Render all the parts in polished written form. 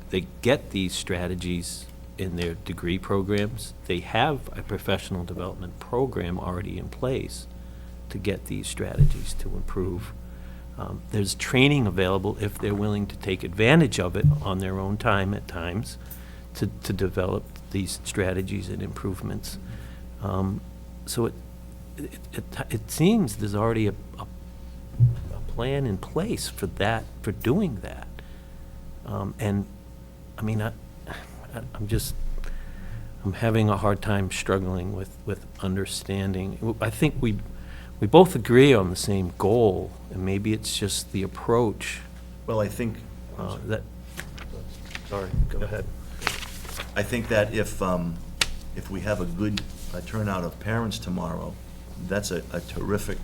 they get these strategies in their degree programs. They have a professional development program already in place to get these strategies to improve. There's training available if they're willing to take advantage of it on their own time at times to develop these strategies and improvements. So it seems there's already a plan in place for that, for doing that. And I mean, I'm having a hard time struggling with understanding. I think we both agree on the same goal, and maybe it's just the approach Well, I think, that, sorry, go ahead. I think that if we have a good turnout of parents tomorrow, that's a terrific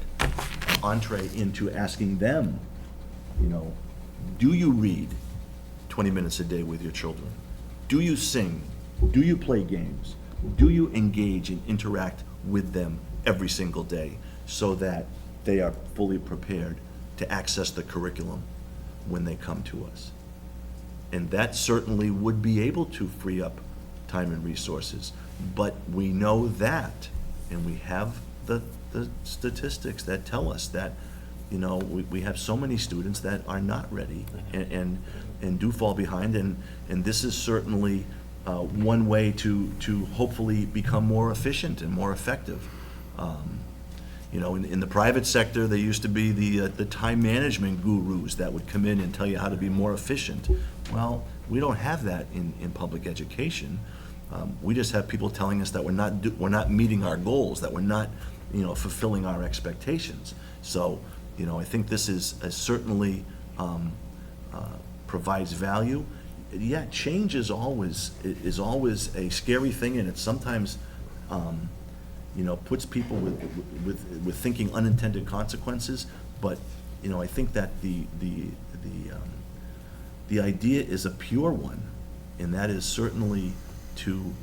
entree into asking them, you know, do you read 20 minutes a day with your children? Do you sing? Do you play games? Do you engage and interact with them every single day so that they are fully prepared to access the curriculum when they come to us? And that certainly would be able to free up time and resources. But we know that, and we have the statistics that tell us that, you know, we have so many students that are not ready and do fall behind, and this is certainly one way to hopefully become more efficient and more effective. You know, in the private sector, there used to be the time management gurus that would come in and tell you how to be more efficient. Well, we don't have that in public education. We just have people telling us that we're not meeting our goals, that we're not, you know, fulfilling our expectations. So, you know, I think this is certainly provides value. Yeah, change is always a scary thing, and it sometimes, you know, puts people with thinking unintended consequences. But, you know, I think that the idea is a pure one, and that is certainly to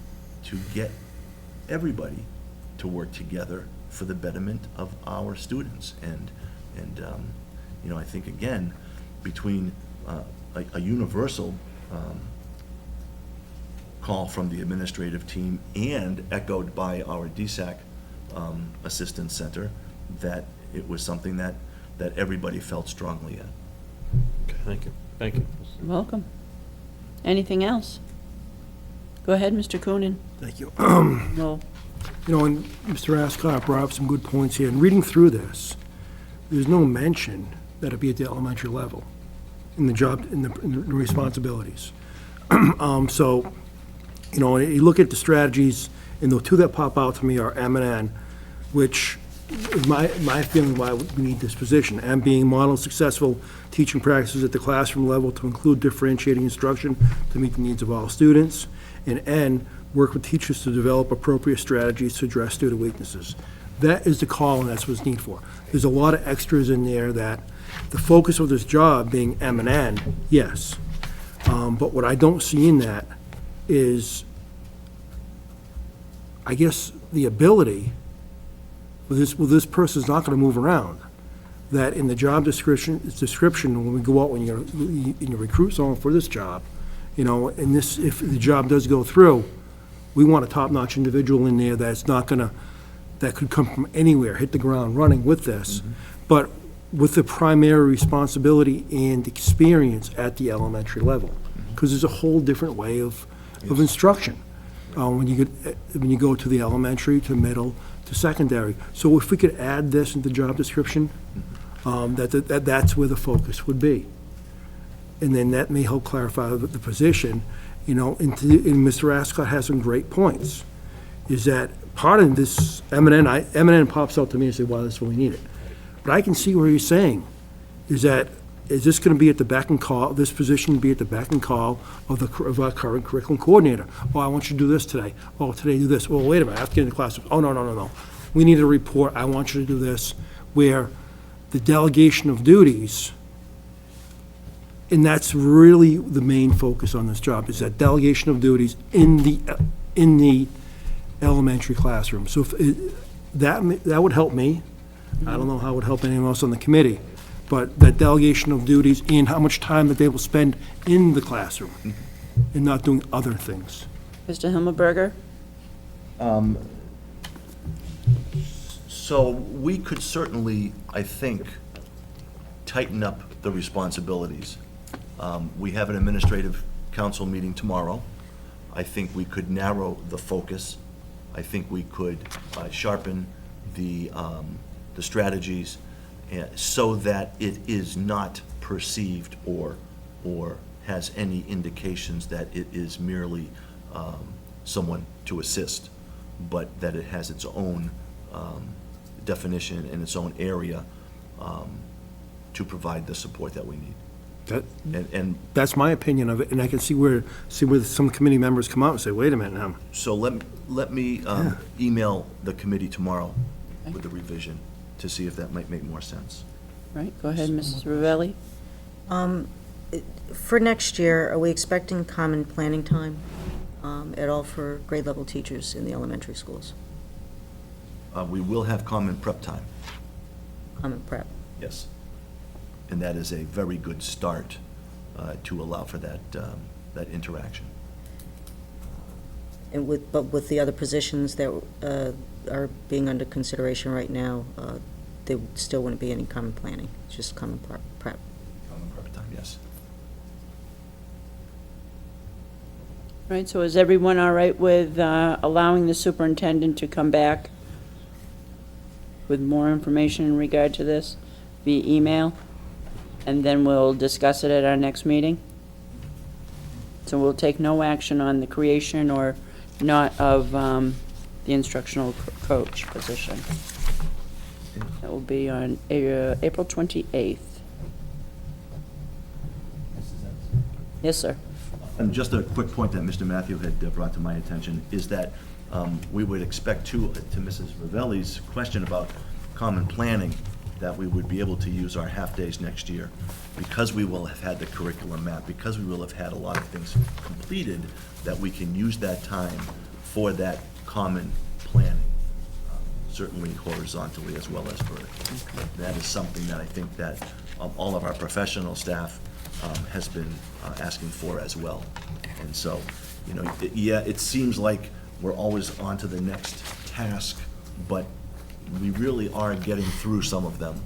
get everybody to work together for the betterment of our students. And you know, I think, again, between a universal call from the administrative team and echoed by our DSAC Assistance Center, that it was something that everybody felt strongly in. Okay, thank you. Thank you. You're welcome. Anything else? Go ahead, Mr. Coonan. Thank you. No. You know, and Mr. Ascott brought up some good points here. And reading through this, there's no mention that it'd be at the elementary level in the job, in the responsibilities. So, you know, you look at the strategies, and the two that pop out to me are M and N, which is my feeling why we need this position. M being model successful teaching practices at the classroom level to include differentiating instruction to meet the needs of all students. And N, work with teachers to develop appropriate strategies to address student weaknesses. That is the call, and that's what's needed for. There's a lot of extras in there that the focus of this job being M and N, yes. But what I don't see in that is, I guess, the ability, this person's not gonna move around, that in the job description, when we go out, when you recruit someone for this job, you know, and this, if the job does go through, we want a top-notch individual in there that's not gonna, that could come from anywhere, hit the ground running with this, but with the primary responsibility and experience at the elementary level, because there's a whole different way of instruction when you go to the elementary, to middle, to secondary. So if we could add this into the job description, that's where the focus would be. And then that may help clarify the position, you know, and Mr. Ascott has some great points, is that part of this M&N pops out to me and say, wow, that's what we need it. But I can see where he's saying, is this gonna be at the beck and call, this position be at the beck and call of our current curriculum coordinator? Oh, I want you to do this today. Oh, today do this. Well, wait a minute, I have to get in the classroom. Oh, no. We need a report. I want you to do this, where the delegation of duties, and that's really the main focus on this job, is that delegation of duties in the elementary classroom. So if that would help me. I don't know how it would help anyone else on the committee, but that delegation of duties and how much time that they will spend in the classroom. and not doing other things. Mr. Himmelberger? So we could certainly, I think, tighten up the responsibilities. We have an administrative council meeting tomorrow. I think we could narrow the focus. I think we could sharpen the strategies so that it is not perceived or has any indications that it is merely someone to assist, but that it has its own definition and its own area to provide the support that we need. That, And that's my opinion of it, and I can see where some committee members come out and say, wait a minute now. so let me email the committee tomorrow with the revision to see if that might make more sense. Right, go ahead, Mrs. Ravelli. For next year, are we expecting common planning time at all for grade level teachers in the elementary schools? We will have common prep time, Common prep? yes. And that is a very good start to allow for that interaction. And but with the other positions that are being under consideration right now, there still wouldn't be any common planning, it's just common prep. Common prep time, yes. Right, so is everyone all right with allowing the superintendent to come back with more information in regard to this via email? And then we'll discuss it at our next meeting? So we'll take no action on the creation or not of the instructional coach position. That will be on April 28th. Yes, sir. And just a quick point that Mr. Matthew had brought to my attention is that we would expect to Mrs. Ravelli's question about common planning, that we would be able to use our half-days next year. Because we will have had the curriculum map, because we will have had a lot of things completed, that we can use that time for that common planning, certainly horizontally as well as vertically. That is something that I think that all of our professional staff has been asking for as well. And so, you know, it seems like we're always on to the next task, but we really are getting through some of them,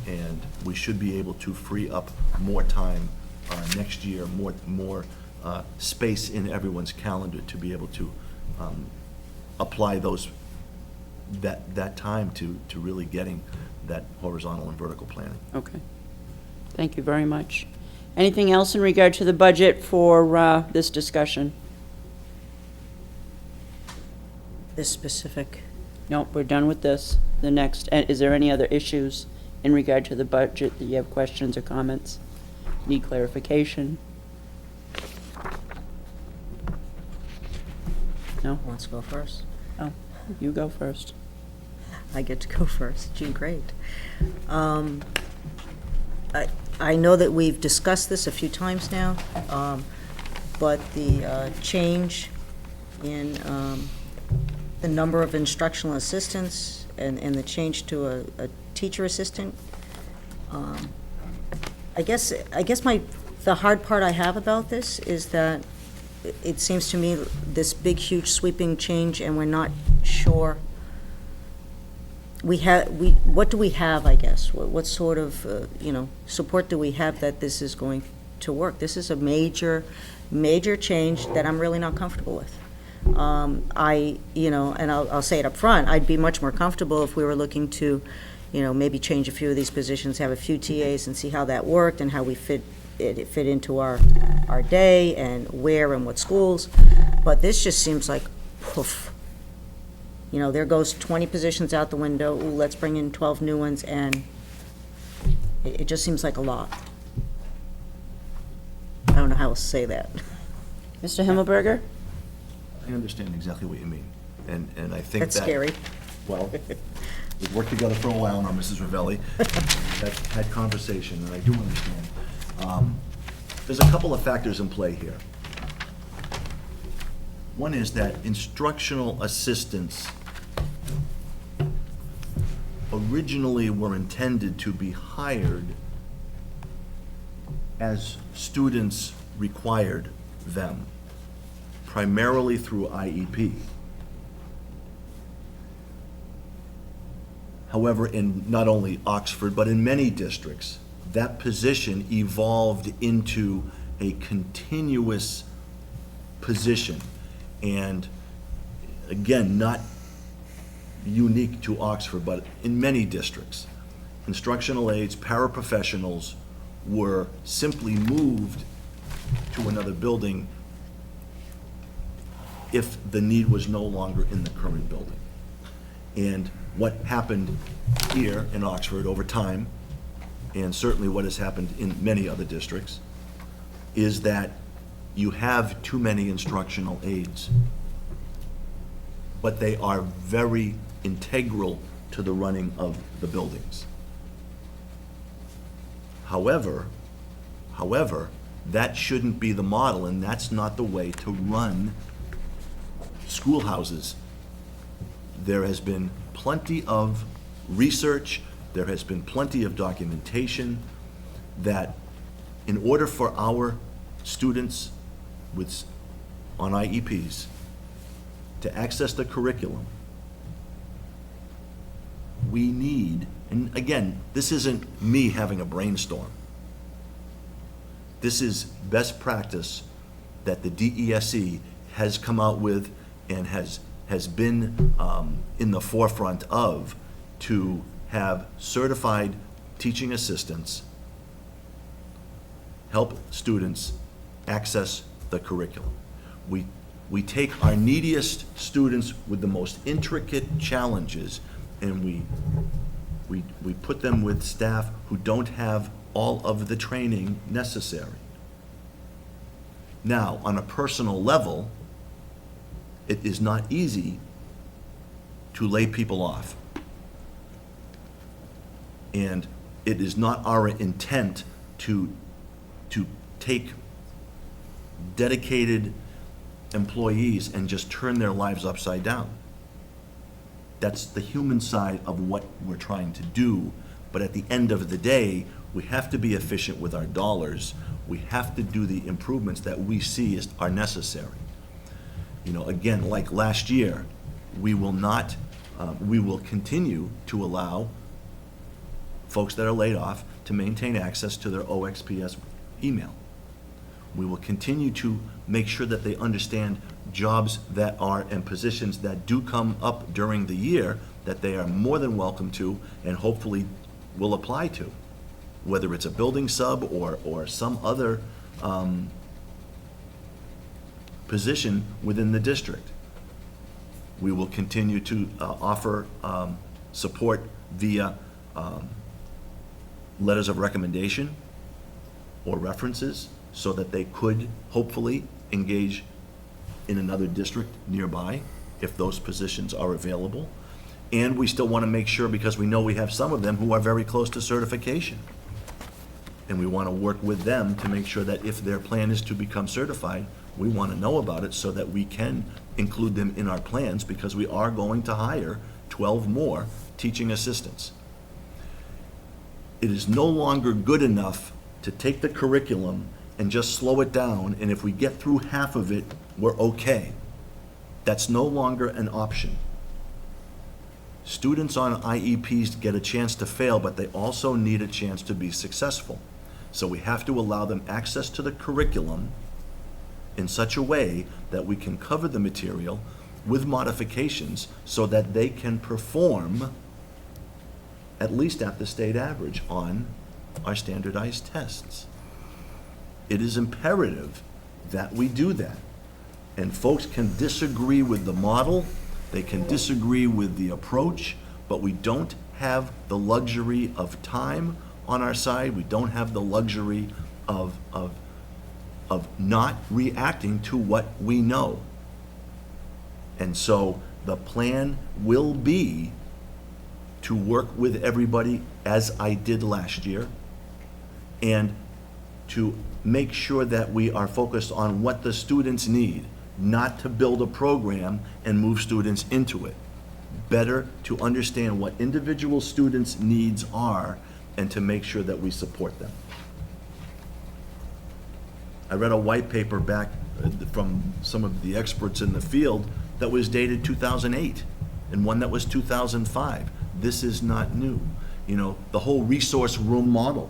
and we should be able to free up more time next year, more space in everyone's calendar to be able to apply that time to really getting that horizontal and vertical planning. Okay. Thank you very much. Anything else in regard to the budget for this discussion? This specific, Nope, we're done with this. The next, is there any other issues in regard to the budget that you have questions or comments? Need clarification? No? wants to go first? Oh, you go first. I get to go first. Gee, great. I know that we've discussed this a few times now, but the change in the number of instructional assistants and the change to a teacher assistant, I guess the hard part I have about this is that it seems to me this big, huge sweeping change, and we're not sure. What do we have, I guess? What sort of, support do we have that this is going to work? This is a major, major change that I'm really not comfortable with. And I'll say it up front, I'd be much more comfortable if we were looking to, maybe change a few of these positions, have a few TAs and see how that worked and how we fit into our day and where and what schools. But this just seems like poof. There goes 20 positions out the window, ooh, let's bring in 12 new ones, and it just seems like a lot. I don't know how else to say that. Mr. Himmelberger? I understand exactly what you mean, and I think that... That's scary. Well, we've worked together for a while now, Mrs. Ravelli, had conversation, and I do understand. There's a couple of factors in play here. One is that instructional assistants originally were intended to be hired as students required them. primarily through IEP. However, in not only Oxford, but in many districts, that position evolved into a continuous position. And again, not unique to Oxford, but in many districts, instructional aides, paraprofessionals were simply moved to another building if the need was no longer in the current building. And what happened here in Oxford over time, and certainly what has happened in many other districts, is that you have too many instructional aides, but they are very integral to the running of the buildings. However, that shouldn't be the model, and that's not the way to run schoolhouses. There has been plenty of research, there has been plenty of documentation that in order for our students on IEPs to access the curriculum, we need, and again, this isn't me having a brainstorm. This is best practice that the DESE has come out with and has been in the forefront of, to have certified teaching assistants help students access the curriculum. We take our neediest students with the most intricate challenges, and we put them with staff who don't have all of the training necessary. Now, on a personal level, it is not easy to lay people off. And it is not our intent to take dedicated employees and just turn their lives upside down. That's the human side of what we're trying to do. But at the end of the day, we have to be efficient with our dollars. We have to do the improvements that we see are necessary. You know, again, like last year, we will continue to allow folks that are laid off to maintain access to their OXPS email. We will continue to make sure that they understand jobs that are, and positions that do come up during the year, that they are more than welcome to and hopefully will apply to, whether it's a building sub or some other position within the district. We will continue to offer support via letters of recommendation or references, so that they could hopefully engage in another district nearby if those positions are available. And we still want to make sure, because we know we have some of them who are very close to certification. And we want to work with them to make sure that if their plan is to become certified, we want to know about it so that we can include them in our plans, because we are going to hire 12 more teaching assistants. It is no longer good enough to take the curriculum and just slow it down, and if we get through half of it, we're okay. That's no longer an option. Students on IEPs get a chance to fail, but they also need a chance to be successful. So we have to allow them access to the curriculum in such a way that we can cover the material with modifications so that they can perform at least at the state average on our standardized tests. It is imperative that we do that. And folks can disagree with the model, they can disagree with the approach, but we don't have the luxury of time on our side. We don't have the luxury of not reacting to what we know. And so the plan will be to work with everybody, as I did last year, and to make sure that we are focused on what the students need, not to build a program and move students into it. Better to understand what individual students' needs are and to make sure that we support them. I read a white paper back from some of the experts in the field that was dated 2008, and one that was 2005. This is not new. You know, the whole resource room model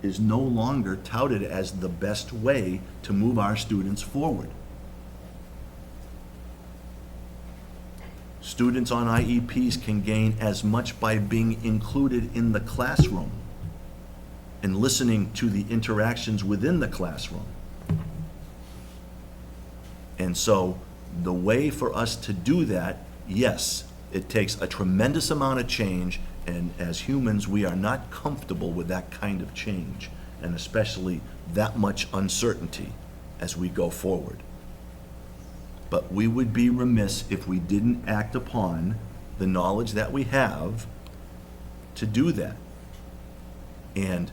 is no longer touted as the best way to move our students forward. Students on IEPs can gain as much by being included in the classroom and listening to the interactions within the classroom. And so the way for us to do that, yes, it takes a tremendous amount of change, and as humans, we are not comfortable with that kind of change, and especially that much uncertainty as we go forward. But we would be remiss if we didn't act upon the knowledge that we have to do that. And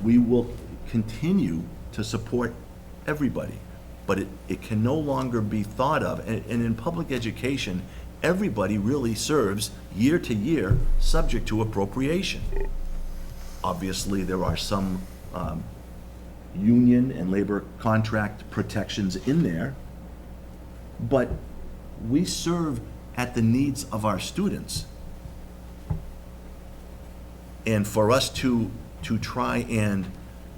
we will continue to support everybody, but it can no longer be thought of, and in public education, everybody really serves year to year, subject to appropriation. Obviously, there are some union and labor contract protections in there, but we serve at the needs of our students. And for us to try and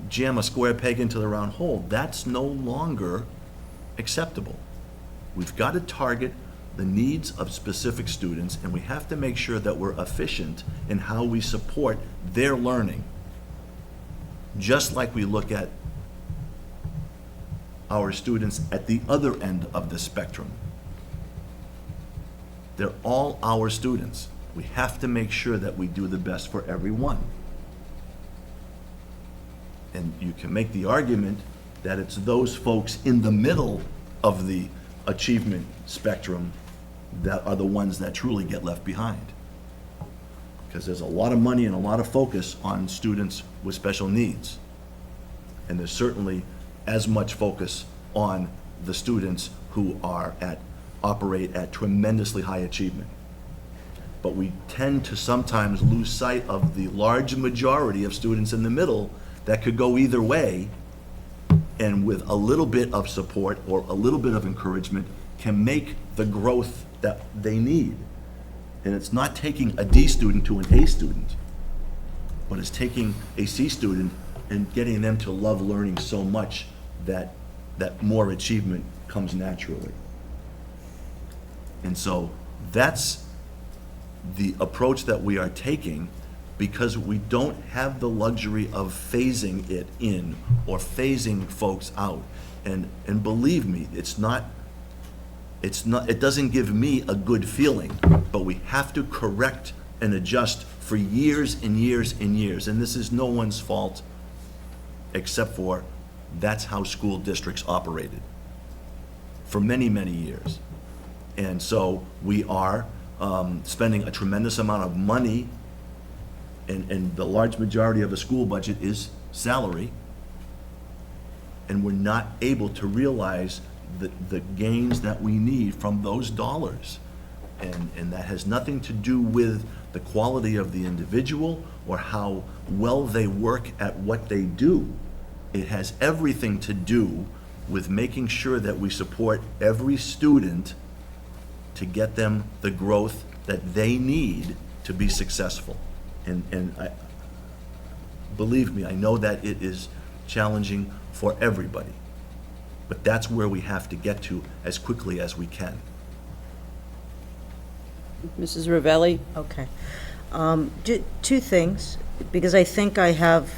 jam a square peg into the round hole, that's no longer acceptable. We've got to target the needs of specific students, and we have to make sure that we're efficient in how we support their learning. Just like we look at our students at the other end of the spectrum. They're all our students. We have to make sure that we do the best for everyone. And you can make the argument that it's those folks in the middle of the achievement spectrum that are the ones that truly get left behind. Because there's a lot of money and a lot of focus on students with special needs. And there's certainly as much focus on the students who operate at tremendously high achievement. But we tend to sometimes lose sight of the large majority of students in the middle that could go either way, and with a little bit of support or a little bit of encouragement can make the growth that they need. And it's not taking a D student to an A student, but it's taking a C student and getting them to love learning so much that more achievement comes naturally. And so that's the approach that we are taking, because we don't have the luxury of phasing it in or phasing folks out. And believe me, it doesn't give me a good feeling, but we have to correct and adjust for years and years and years. And this is no one's fault except for that's how school districts operated for many, many years. And so we are spending a tremendous amount of money, and the large majority of a school budget is salary, and we're not able to realize the gains that we need from those dollars. And that has nothing to do with the quality of the individual or how well they work at what they do. It has everything to do with making sure that we support every student to get them the growth that they need to be successful. And believe me, I know that it is challenging for everybody, but that's where we have to get to as quickly as we can. Mrs. Ravelli? Okay. Two things, because I think I have,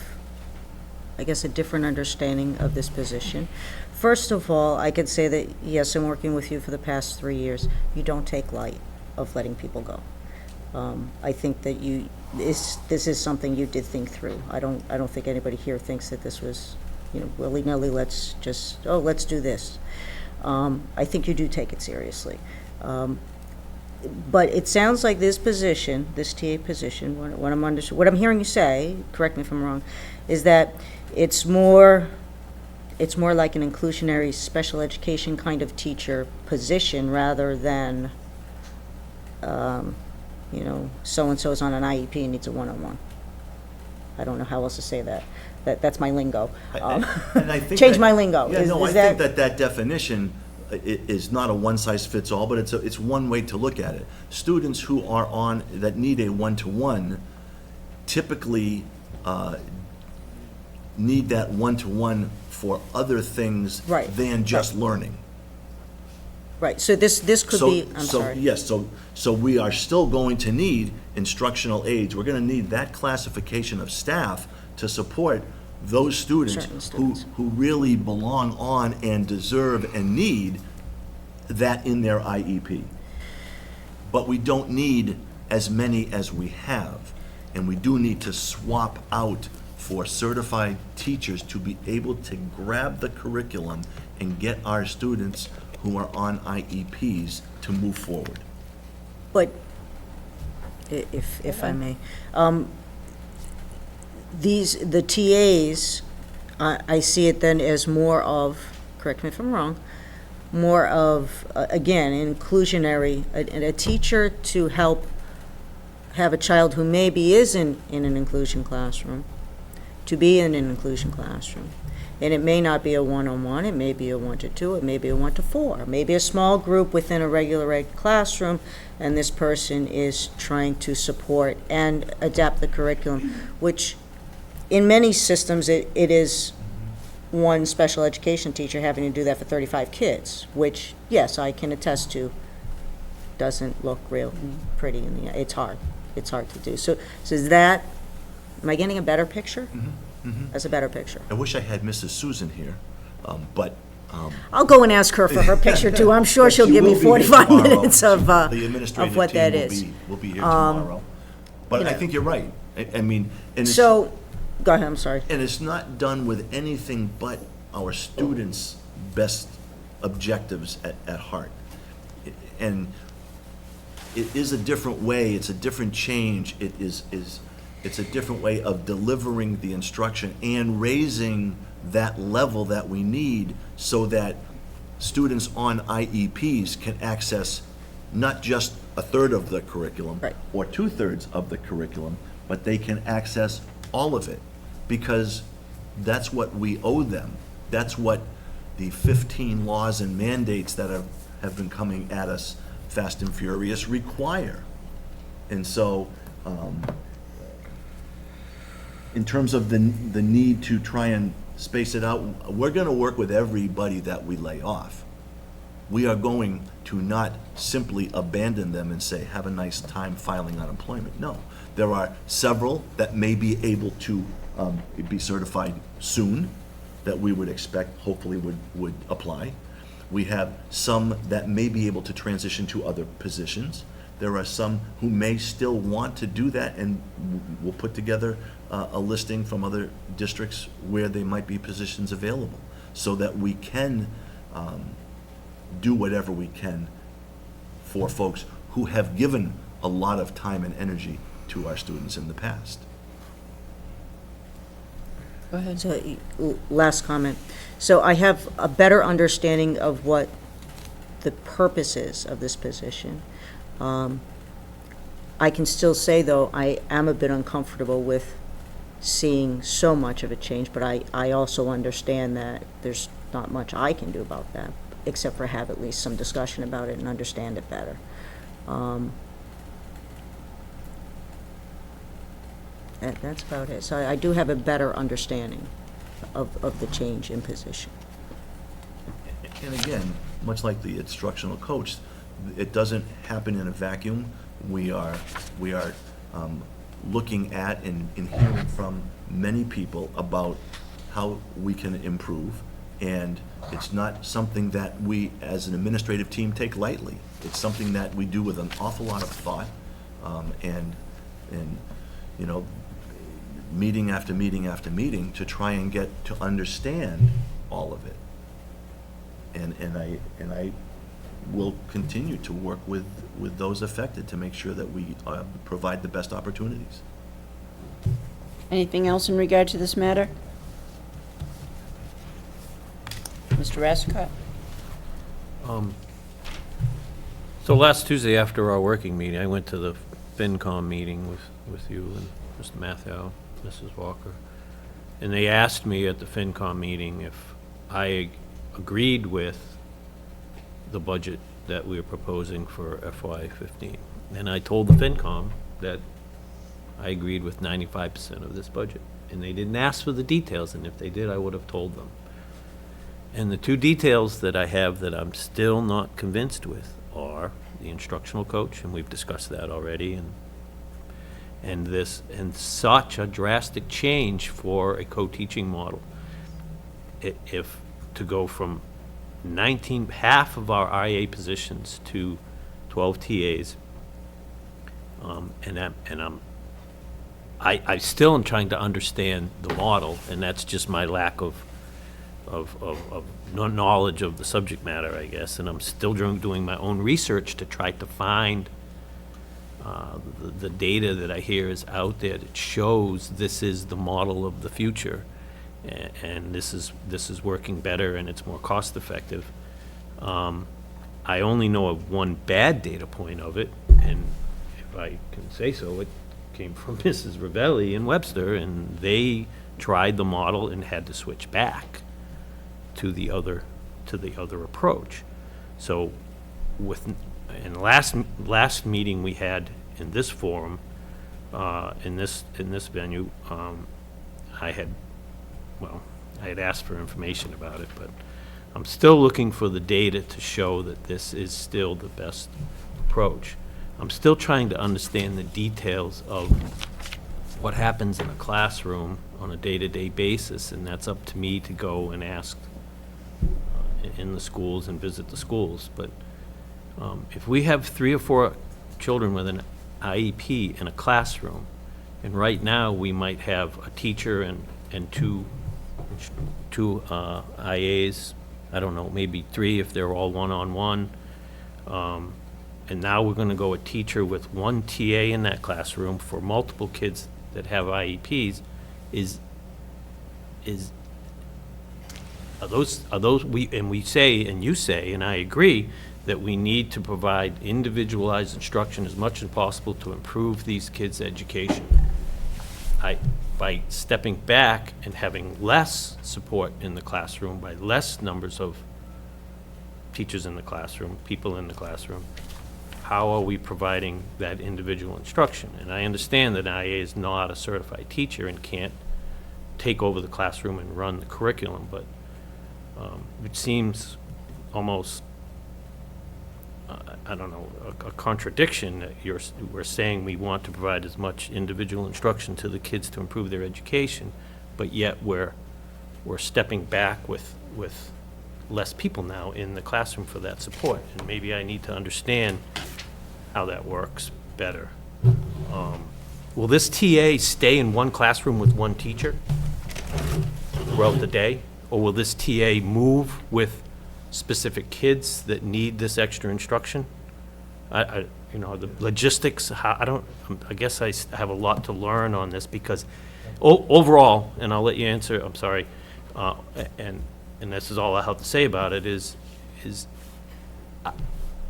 I guess, a different understanding of this position. First of all, I could say that, yes, I'm working with you for the past 3 years. You don't take light of letting people go. I think that this is something you did think through. I don't think anybody here thinks that this was, willy-nilly, let's do this. I think you do take it seriously. But it sounds like this position, this TA position, what I'm hearing you say, correct me if I'm wrong, is that it's more like an inclusionary special education kind of teacher position rather than, so-and-so's on an IEP and needs a one-on-one. I don't know how else to say that. That's my lingo. And I think Change that- my lingo. Yeah, Is- no, is I think that that definition is not a one-size-fits-all, but it's one way to look at it. Students who are on, that need a one-to-one typically need that one-to-one for other things Right, than just learning. Right, so this could So- be, I'm so, sorry. Yes, so we are still going to need instructional aides. We're gonna need that classification of staff to support those students Certain students. who really belong on and deserve and need that in their IEP. But we don't need as many as we have, and we do need to swap out for certified teachers to be able to grab the curriculum and get our students who are on IEPs to move forward. But, if I may, the TAs, I see it then as more of, correct me if I'm wrong, more of, again, inclusionary, a teacher to help have a child who maybe isn't in an inclusion classroom, to be in an inclusion classroom. And it may not be a one-on-one, it may be a 1-to-2, it may be a 1-to-4, maybe a small group within a regular ed classroom, and this person is trying to support and adapt the curriculum, which in many systems, it is one special education teacher having to do that for 35 kids, which, yes, I can attest to, doesn't look real pretty in the, it's hard to do. So is that, am I getting a better picture? That's a better picture. I wish I had Mrs. Susan here, but. I'll go and ask her for her picture too. I'm sure but she'll she give me will be here 45 tomorrow. minutes of The administrative what team that will is. will be here tomorrow. But you I know. think you're right. I mean, and it's. So, go ahead, I'm sorry. And it's not done with anything but our students' best objectives at heart. And it is a different way, it's a different change, it's a different way of delivering the instruction and raising that level that we need so that students on IEPs can access not just a third of the curriculum Right. or two-thirds of the curriculum, but they can access all of it, because that's what we owe them. That's what the 15 laws and mandates that have been coming at us fast and furious require. And so, in terms of the need to try and space it out, we're gonna work with everybody that we lay off. We are going to not simply abandon them and say, have a nice time filing unemployment. No, there are several that may be able to be certified soon, that we would expect, hopefully would apply. We have some that may be able to transition to other positions. There are some who may still want to do that, and we'll put together a listing from other districts where there might be positions available, so that we can do whatever we can for folks who have given a lot of time and energy to our students in the past. Go ahead. So, last comment. So I have a better understanding of what the purpose is of this position. I can still say, though, I am a bit uncomfortable with seeing so much of a change, but I also understand that there's not much I can do about that, except for have at least some discussion about it and understand it better. That's about it. So I do have a better understanding of the change in position. And again, much like the instructional coach, it doesn't happen in a vacuum. We are looking at and hearing from many people about how we can improve. And it's not something that we, as an administrative team, take lightly. It's something that we do with an awful lot of thought, and you know, meeting after meeting after meeting to try and get to understand all of it. And I will continue to work with those affected to make sure that we provide the best opportunities. Anything else in regard to this matter? Mr. Rasicott? So last Tuesday after our working meeting, I went to the FinCom meeting with you and Mr. Mathau, Mrs. Walker. And they asked me at the FinCom meeting if I agreed with the budget that we were proposing for FY15. And I told the FinCom that I agreed with 95% of this budget. And they didn't ask for the details, and if they did, I would have told them. And the two details that I have that I'm still not convinced with are the instructional coach, and we've discussed that already, and such a drastic change for a co-teaching model. If to go from half of our IA positions to 12 TAs, I still am trying to understand the model, and that's just my lack of knowledge of the subject matter, I guess, and I'm still doing my own research to try to find the data that I hear is out there that shows this is the model of the future, and this is working better and it's more cost effective. I only know of one bad data point of it, and if I can say so, it came from Mrs. Ravelli in Webster, and they tried the model and had to switch back to the other approach. So in last meeting we had in this forum, in this venue, I had asked for information about it, but I'm still looking for the data to show that this is still the best approach. I'm still trying to understand the details of what happens in a classroom on a day-to-day basis, and that's up to me to go and ask in the schools and visit the schools. But if we have 3 or 4 children with an IEP in a classroom, and right now we might have a teacher and two IAs, I don't know, maybe 3 if they're all one-on-one, and now we're going to go a teacher with 1 TA in that classroom for multiple kids that have IEPs. Are those we say, and you say, and I agree, that we need to provide individualized instruction as much as possible to improve these kids' education. By stepping back and having less support in the classroom, by less numbers of teachers in the classroom, people in the classroom, how are we providing that individual instruction? And I understand that IA is not a certified teacher and can't take over the classroom and run the curriculum, but it seems almost, I don't know, a contradiction that we're saying we want to provide as much individual instruction to the kids to improve their education, but yet we're stepping back with less people now in the classroom for that support. And maybe I need to understand how that works better. Will this TA stay in one classroom with 1 teacher throughout the day? Or will this TA move with specific kids that need this extra instruction? The logistics, I guess I have a lot to learn on this, because overall, and I'll let you answer, I'm sorry, and this is all I have to say about it, is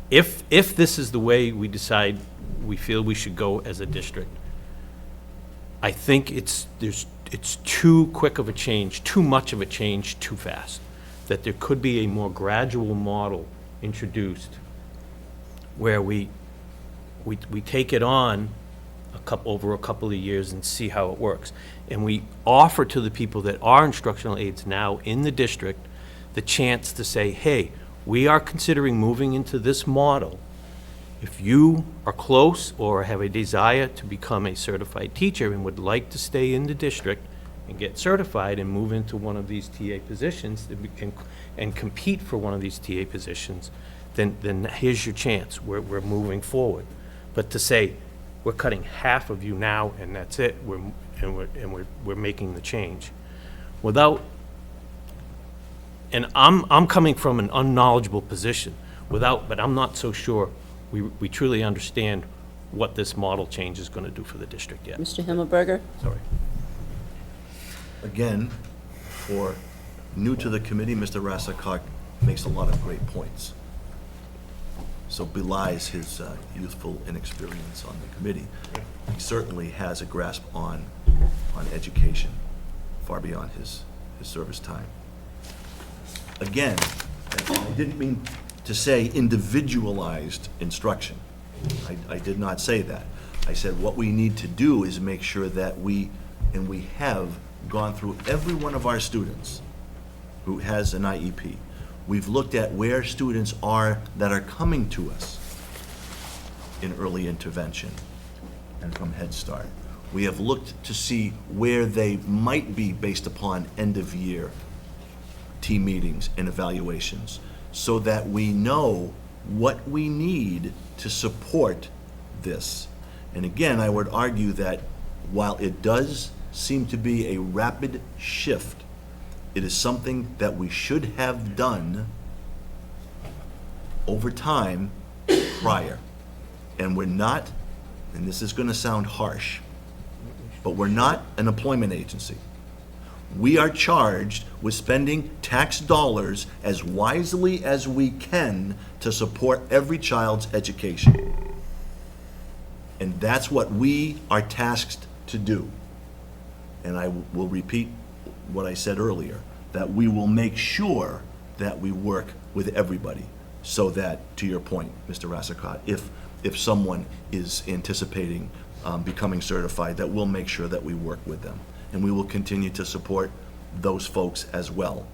if this is the way we decide we feel we should go as a district, I think it's too quick of a change, too much of a change, too fast. That there could be a more gradual model introduced where we take it on over a couple of years and see how it works. And we offer to the people that are instructional aides now in the district the chance to say, hey, we are considering moving into this model. If you are close or have a desire to become a certified teacher and would like to stay in the district and get certified and move into one of these TA positions and compete for one of these TA positions, then here's your chance. We're moving forward. But to say, we're cutting half of you now and that's it, we're making the change. And I'm coming from an unknowledgeable position, but I'm not so sure we truly understand what this model change is going to do for the district yet. Mr. Himmelberger? Sorry. Again, for new to the committee, Mr. Rassakok makes a lot of great points. So belies his youthful inexperience on the committee. He certainly has a grasp on education. far beyond his service time. Again, I didn't mean to say individualized instruction. I did not say that. I said what we need to do is make sure that we have gone through every one of our students who has an IEP. We've looked at where students are that are coming to us in early intervention and from Head Start. We have looked to see where they might be based upon end-of-year team meetings and evaluations, so that we know what we need to support this. And again, I would argue that while it does seem to be a rapid shift, it is something that we should have done over time prior. And we're not, and this is gonna sound harsh, but we're not an employment agency. We are charged with spending tax dollars as wisely as we can to support every child's education. And that's what we are tasked to do. And I will repeat what I said earlier, that we will make sure that we work with everybody, so that, to your point, Mr. Rassicot, if someone is anticipating becoming certified, that we'll make sure that we work with them. And we will continue to support those folks as well.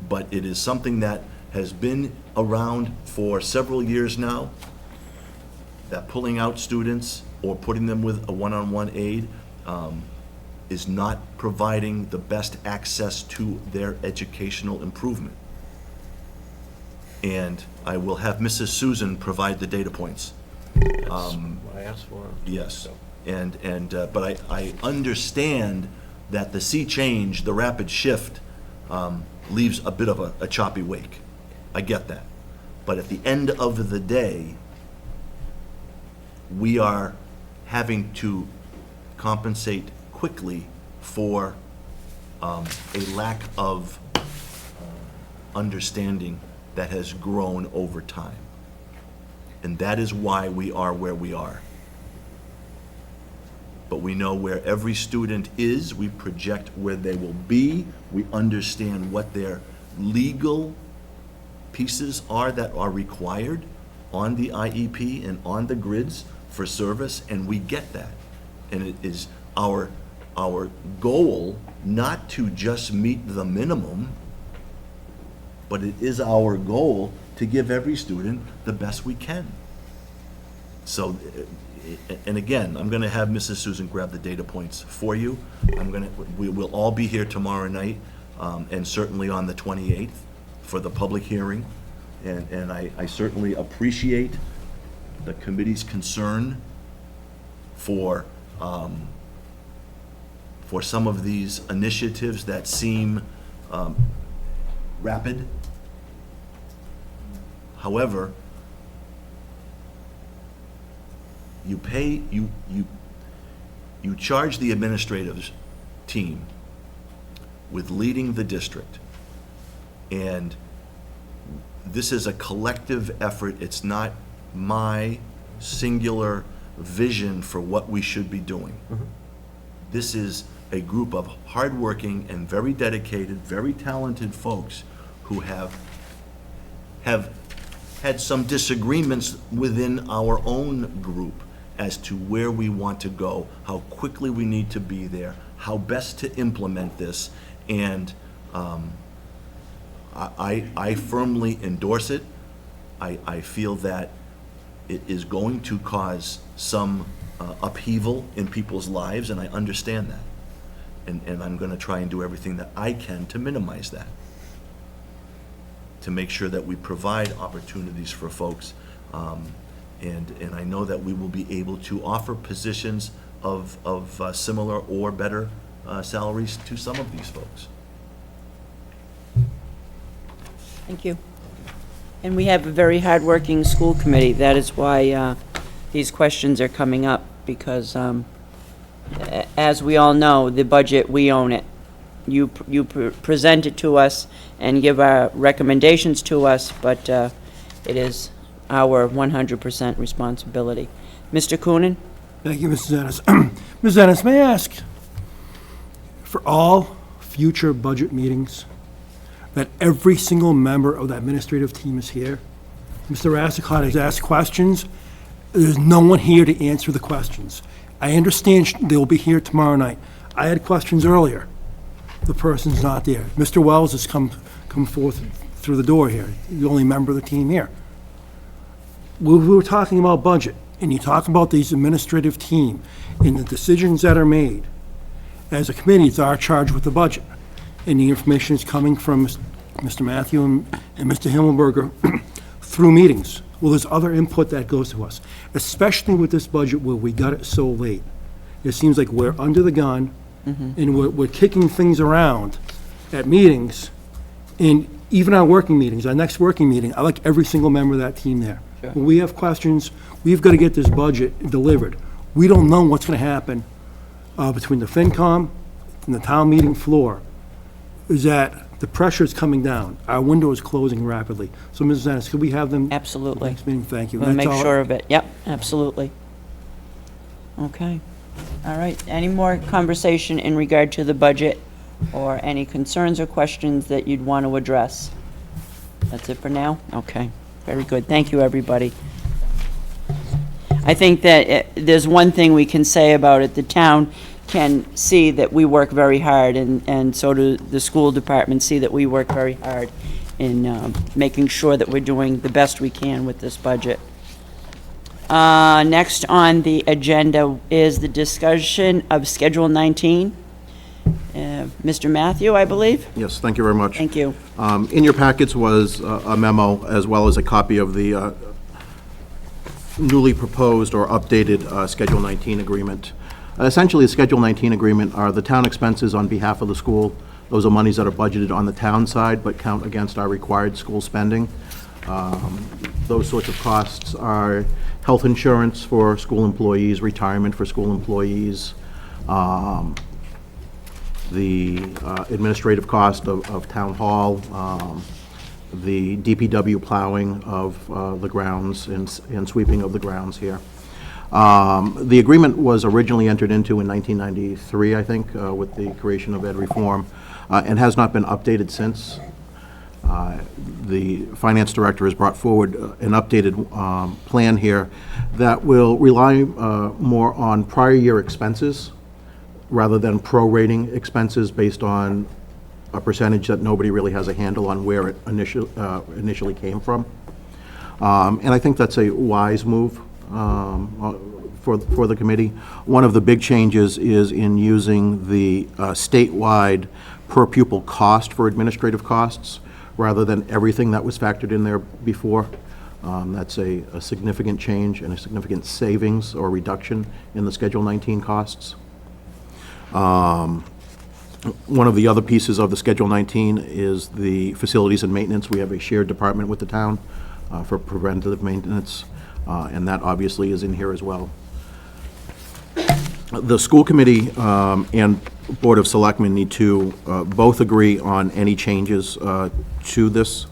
But it is something that has been around for several years now, that pulling out students or putting them with a one-on-one aide is not providing the best access to their educational improvement. And I will have Mrs. Susan provide the data points. I asked for. Yes, but I understand that the sea change, the rapid shift, leaves a bit of a choppy wake. I get that. But at the end of the day, we are having to compensate quickly for a lack of understanding that has grown over time. And that is why we are where we are. But we know where every student is, we project where they will be, we understand what their legal pieces are that are required on the IEP and on the grids for service, and we get that. And it is our goal not to just meet the minimum, but it is our goal to give every student the best we can. So, and again, I'm gonna have Mrs. Susan grab the data points for you. We will all be here tomorrow night, and certainly on the 28th for the public hearing. And I certainly appreciate the committee's concern for some of these initiatives that seem rapid. However, you charge the administrative team with leading the district. And this is a collective effort. It's not my singular vision for what we should be doing. This is a group of hardworking and very dedicated, very talented folks who have had some disagreements within our own group as to where we want to go, how quickly we need to be there, how best to implement this, and I firmly endorse it. I feel that it is going to cause some upheaval in people's lives, and I understand that. And I'm going to try and do everything that I can to minimize that, to make sure that we provide opportunities for folks. And I know that we will be able to offer positions of similar or better salaries to some of these folks. Thank you. And we have a very hardworking school committee. That is why these questions are coming up, because as we all know, the budget, we own it. You present it to us and give our recommendations to us, but it is our 100% responsibility. Mr. Coonan? Thank you, Mrs. Ennis. Ms. Ennis, may I ask, for all future budget meetings, that every single member of the administrative team is here. Mr. Rassicot has asked questions. There's no one here to answer the questions. I understand they'll be here tomorrow night. I had questions earlier. The person's not there. Mr. Wells has come forth through the door here, the only member of the team here. We were talking about budget, and you talk about these administrative team and the decisions that are made. As a committee, it's our charge with the budget, and the information is coming from Mr. Matthew and Mr. Himmelberger through meetings. Well, there's other input that goes to us, especially with this budget where we got it so late. It seems like we're under the gun, and we're kicking things around at meetings, and even our working meetings, our next working meeting, I like every single member of that team there. Sure. When we have questions, we've got to get this budget delivered. We don't know what's going to happen between the FinCom and the town meeting floor, is that the pressure is coming down. Our window is closing rapidly. So, Mrs. Ennis, could we have them? Absolutely. Next meeting, thank you. We'll make That's all. sure of it. Yep, absolutely. Okay. All right. Any more conversation in regard to the budget or any concerns or questions that you'd want to address? That's it for now? Okay. Very good. Thank you, everybody. I think that there's one thing we can say about it. The town can see that we work very hard, and so do the school department see that we work very hard in making sure that we're doing the best we can with this budget. Next on the agenda is the discussion of Schedule 19. Mr. Matthew, I believe? Yes, thank you very much. Thank you. In your packets was a memo, as well as a copy of the newly proposed or updated Schedule 19 agreement. Essentially, the Schedule 19 agreement are the town expenses on behalf of the school. Those are monies that are budgeted on the town side, but count against our required school spending. Those sorts of costs are health insurance for school employees, retirement for school employees, the administrative cost of town hall, the DPW plowing of the grounds and sweeping of the grounds here. The agreement was originally entered into in 1993, I think, with the creation of Ed Reform, and has not been updated since. The finance director has brought forward an updated plan here that will rely more on prior year expenses rather than prorating expenses based on a percentage that nobody really has a handle on where it initially came from. And I think that's a wise move for the committee. One of the big changes is in using the statewide per pupil cost for administrative costs, rather than everything that was factored in there before. That's a significant change and a significant savings or reduction in the Schedule 19 costs. One of the other pieces of the Schedule 19 is the facilities and maintenance. We have a shared department with the town for preventative maintenance, and that obviously is in here as well. The school committee and Board of Selectmen need to both agree on any changes to this,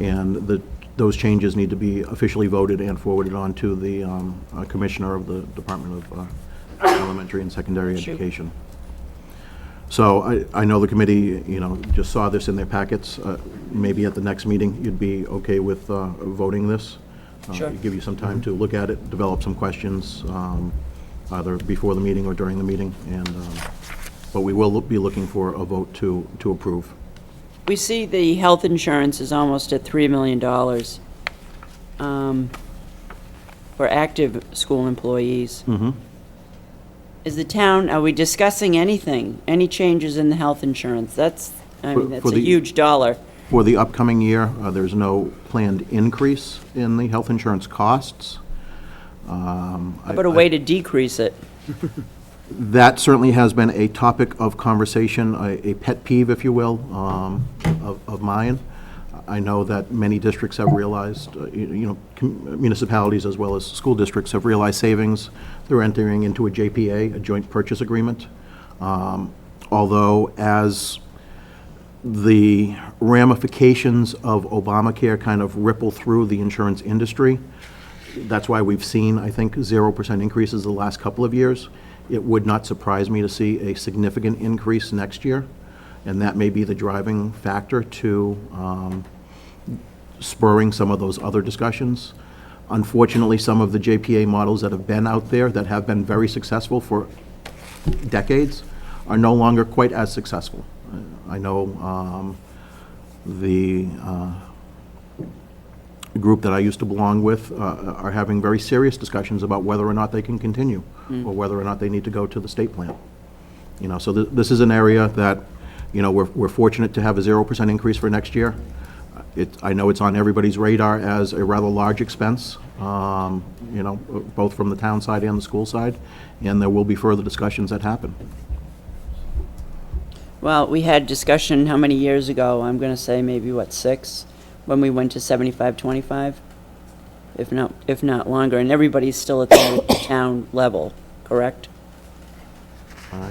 and those changes need to be officially voted and forwarded on to the Commissioner of the Department of Elementary and Secondary Education. So I know the committee, just saw this in their packets. Maybe at the next meeting, you'd be okay with voting this? Sure. Give you some time to look at it, develop some questions, either before the meeting or during the meeting, and but we will be looking for a vote to approve. We see the health insurance is almost at $3 million for active school employees. Mm-hmm. Is the town, are we discussing anything, any changes in the health insurance? That's For a the- huge dollar. For the upcoming year, there's no planned increase in the health insurance costs. How about a way to decrease it? That certainly has been a topic of conversation, a pet peeve, if you will, of mine. I know that many districts have realized, municipalities as well as school districts have realized savings. They're entering into a JPA, a joint purchase agreement. Although as the ramifications of Obamacare kind of ripple through the insurance industry, that's why we've seen, I think, 0% increases the last couple of years. It would not surprise me to see a significant increase next year. and that may be the driving factor to spurring some of those other discussions. Unfortunately, some of the JPA models that have been out there, that have been very successful for decades, are no longer quite as successful. I know the group that I used to belong with are having very serious discussions about whether or not they can continue, or whether or not they need to go to the state plan. You know, so this is an area that, you know, we're fortunate to have a 0% increase for next year. I know it's on everybody's radar as a rather large expense, you know, both from the town side and the school side, and there will be further discussions that happen. Well, we had discussion how many years ago? I'm going to say maybe, 6, when we went to 75-25, if not longer, and everybody's still at the town level, correct?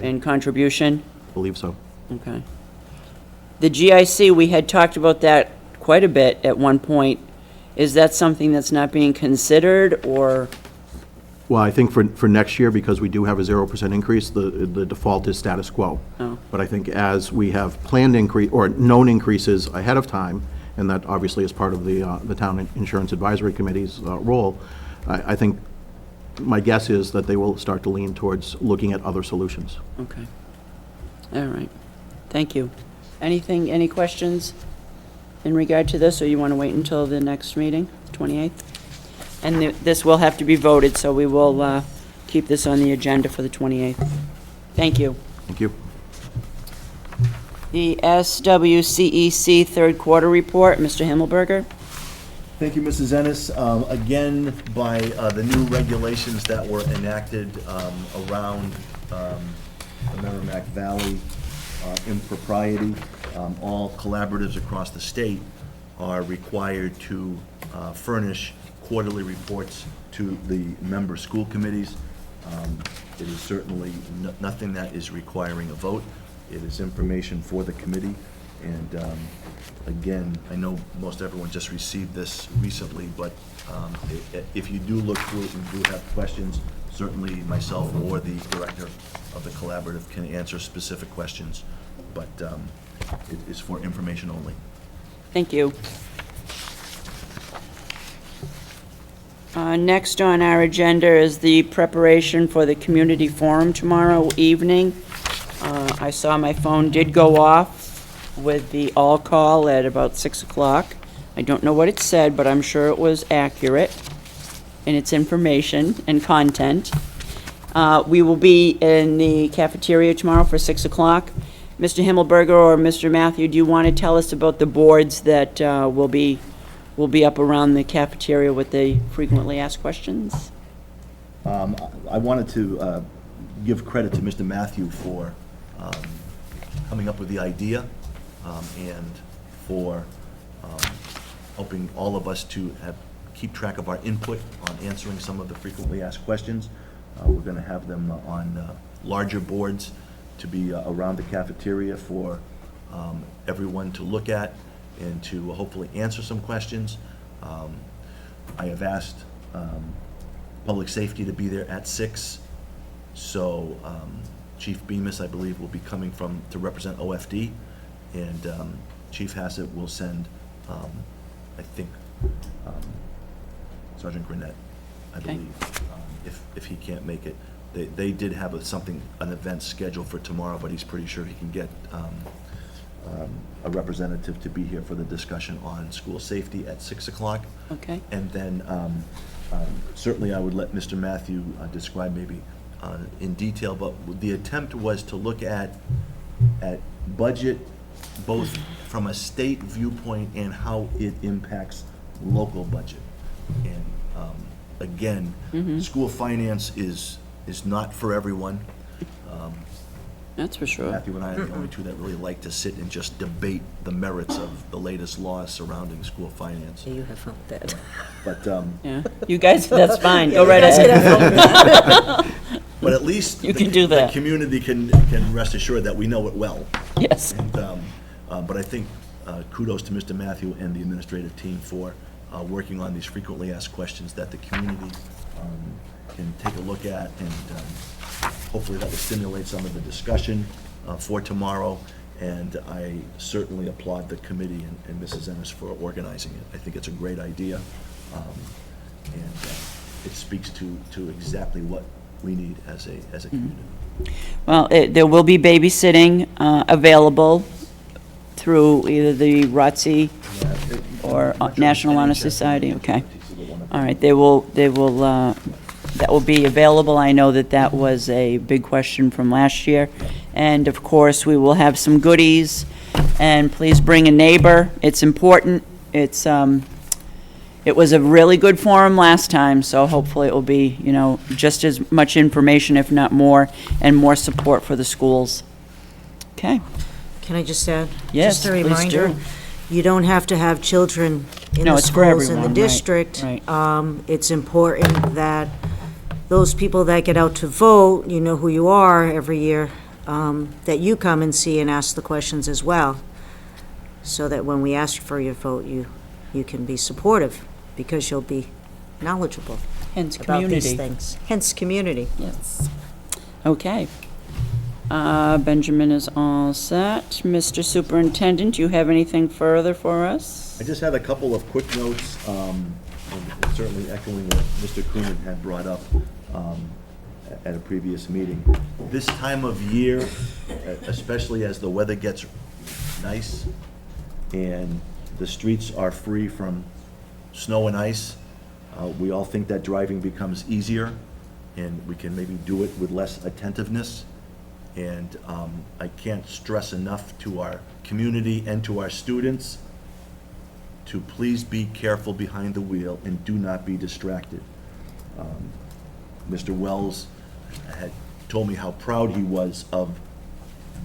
In contribution? Believe so. Okay. The GIC, we had talked about that quite a bit at one point. Is that something that's not being considered, or? Well, I think for next year, because we do have a 0% increase, the default is status quo. Oh. But I think as we have planned increase, or known increases ahead of time, and that obviously is part of the Town Insurance Advisory Committee's role, I think, my guess is that they will start to lean towards looking at other solutions. Okay. All right. Thank you. Any questions in regard to this, or you want to wait until the next meeting, 28th? And this will have to be voted, so we will keep this on the agenda for the 28th. Thank you. Thank you. The SWCEC third quarter report, Mr. Himmelberger. Thank you, Mrs. Ennis. Again, by the new regulations that were enacted around the Merrimack Valley impropriety, all collaboratives across the state are required to furnish quarterly reports to the member school committees. It is certainly nothing that is requiring a vote. It is information for the committee, and again, I know most everyone just received this recently, but if you do look through it and do have questions, certainly myself or the director of the collaborative can answer specific questions, but it is for information only. Thank you. Next on our agenda is the preparation for the community forum tomorrow evening. I saw my phone did go off with the all call at about 6 o'clock. I don't know what it said, but I'm sure it was accurate in its information and content. We will be in the cafeteria tomorrow for 6 o'clock. Mr. Himmelberger or Mr. Matthew, do you want to tell us about the boards that will be up around the cafeteria with the frequently asked questions? I wanted to give credit to Mr. Matthew for coming up with the idea and for helping all of us to keep track of our input on answering some of the frequently asked questions. We're going to have them on larger boards to be around the cafeteria for everyone to look at and to hopefully answer some questions. I have asked Public Safety to be there at 6, so Chief Bemis, I believe, will be coming to represent OFD, and Chief Hassett will send, I think, Sergeant Grenett, I Okay. believe, if he can't make it. They did have an event scheduled for tomorrow, but he's pretty sure he can get a representative to be here for the discussion on school safety at 6 o'clock. Okay. And then certainly I would let Mr. Matthew describe maybe in detail, but the attempt was to look at budget both from a state viewpoint and how it impacts local budget. And again, school finance is not for everyone. That's for sure. Matthew and I are the only two that really like to sit and just debate the merits of the latest laws surrounding school finance. Yeah, you have fun with that. But Yeah, you guys, that's fine, go right ahead. but at least You can do that. The community can rest assured that we know it well. Yes. And but I think kudos to Mr. Matthew and the administrative team for working on these frequently asked questions that the community can take a look at, and hopefully that will stimulate some of the discussion for tomorrow. And I certainly applaud the committee and Mrs. Ennis for organizing it. I think it's a great idea. And it speaks to exactly what we need as a community. Well, there will be babysitting available through either the ROTC or National Honor Society, okay. All right, that will be available. I know that was a big question from last year. And of course, we will have some goodies, and please bring a neighbor. It's important. It was a really good forum last time, so hopefully it will be, just as much information, if not more, and more support for the schools. Okay, Can I just add? Yes, Just a please reminder, do. you don't have to have children in No, the it's for schools in the everyone, right, district. right. It's important that those people that get out to vote, you know who you are every year, that you come and see and ask the questions as well, so that when we ask for your vote, you can be supportive, because you'll be knowledgeable Hence about these community. things. Hence, community. Yes. Okay. Benjamin is all set. Mr. Superintendent, do you have anything further for us? I just had a couple of quick notes, and certainly echoing what Mr. Coonan had brought up at a previous meeting. This time of year, especially as the weather gets nice and the streets are free from snow and ice, we all think that driving becomes easier, and we can maybe do it with less attentiveness. And I can't stress enough to our community and to our students to please be careful behind the wheel and do not be distracted. Mr. Wells had told me how proud he was of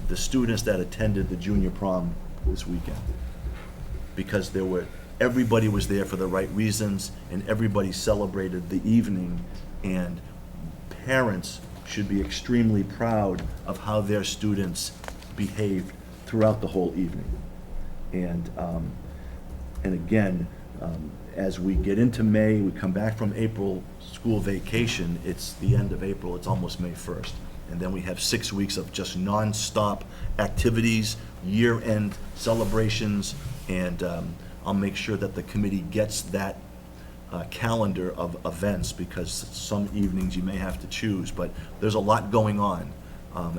the students that attended the junior prom this weekend, because everybody was there for the right reasons, and everybody celebrated the evening, and parents should be extremely proud of how their students behaved throughout the whole evening. And again, as we get into May, we come back from April school vacation, it's the end of April, it's almost May 1st. And then we have 6 weeks of just nonstop activities, year-end celebrations, and I'll make sure that the committee gets that calendar of events, because some evenings you may have to choose, but there's a lot going on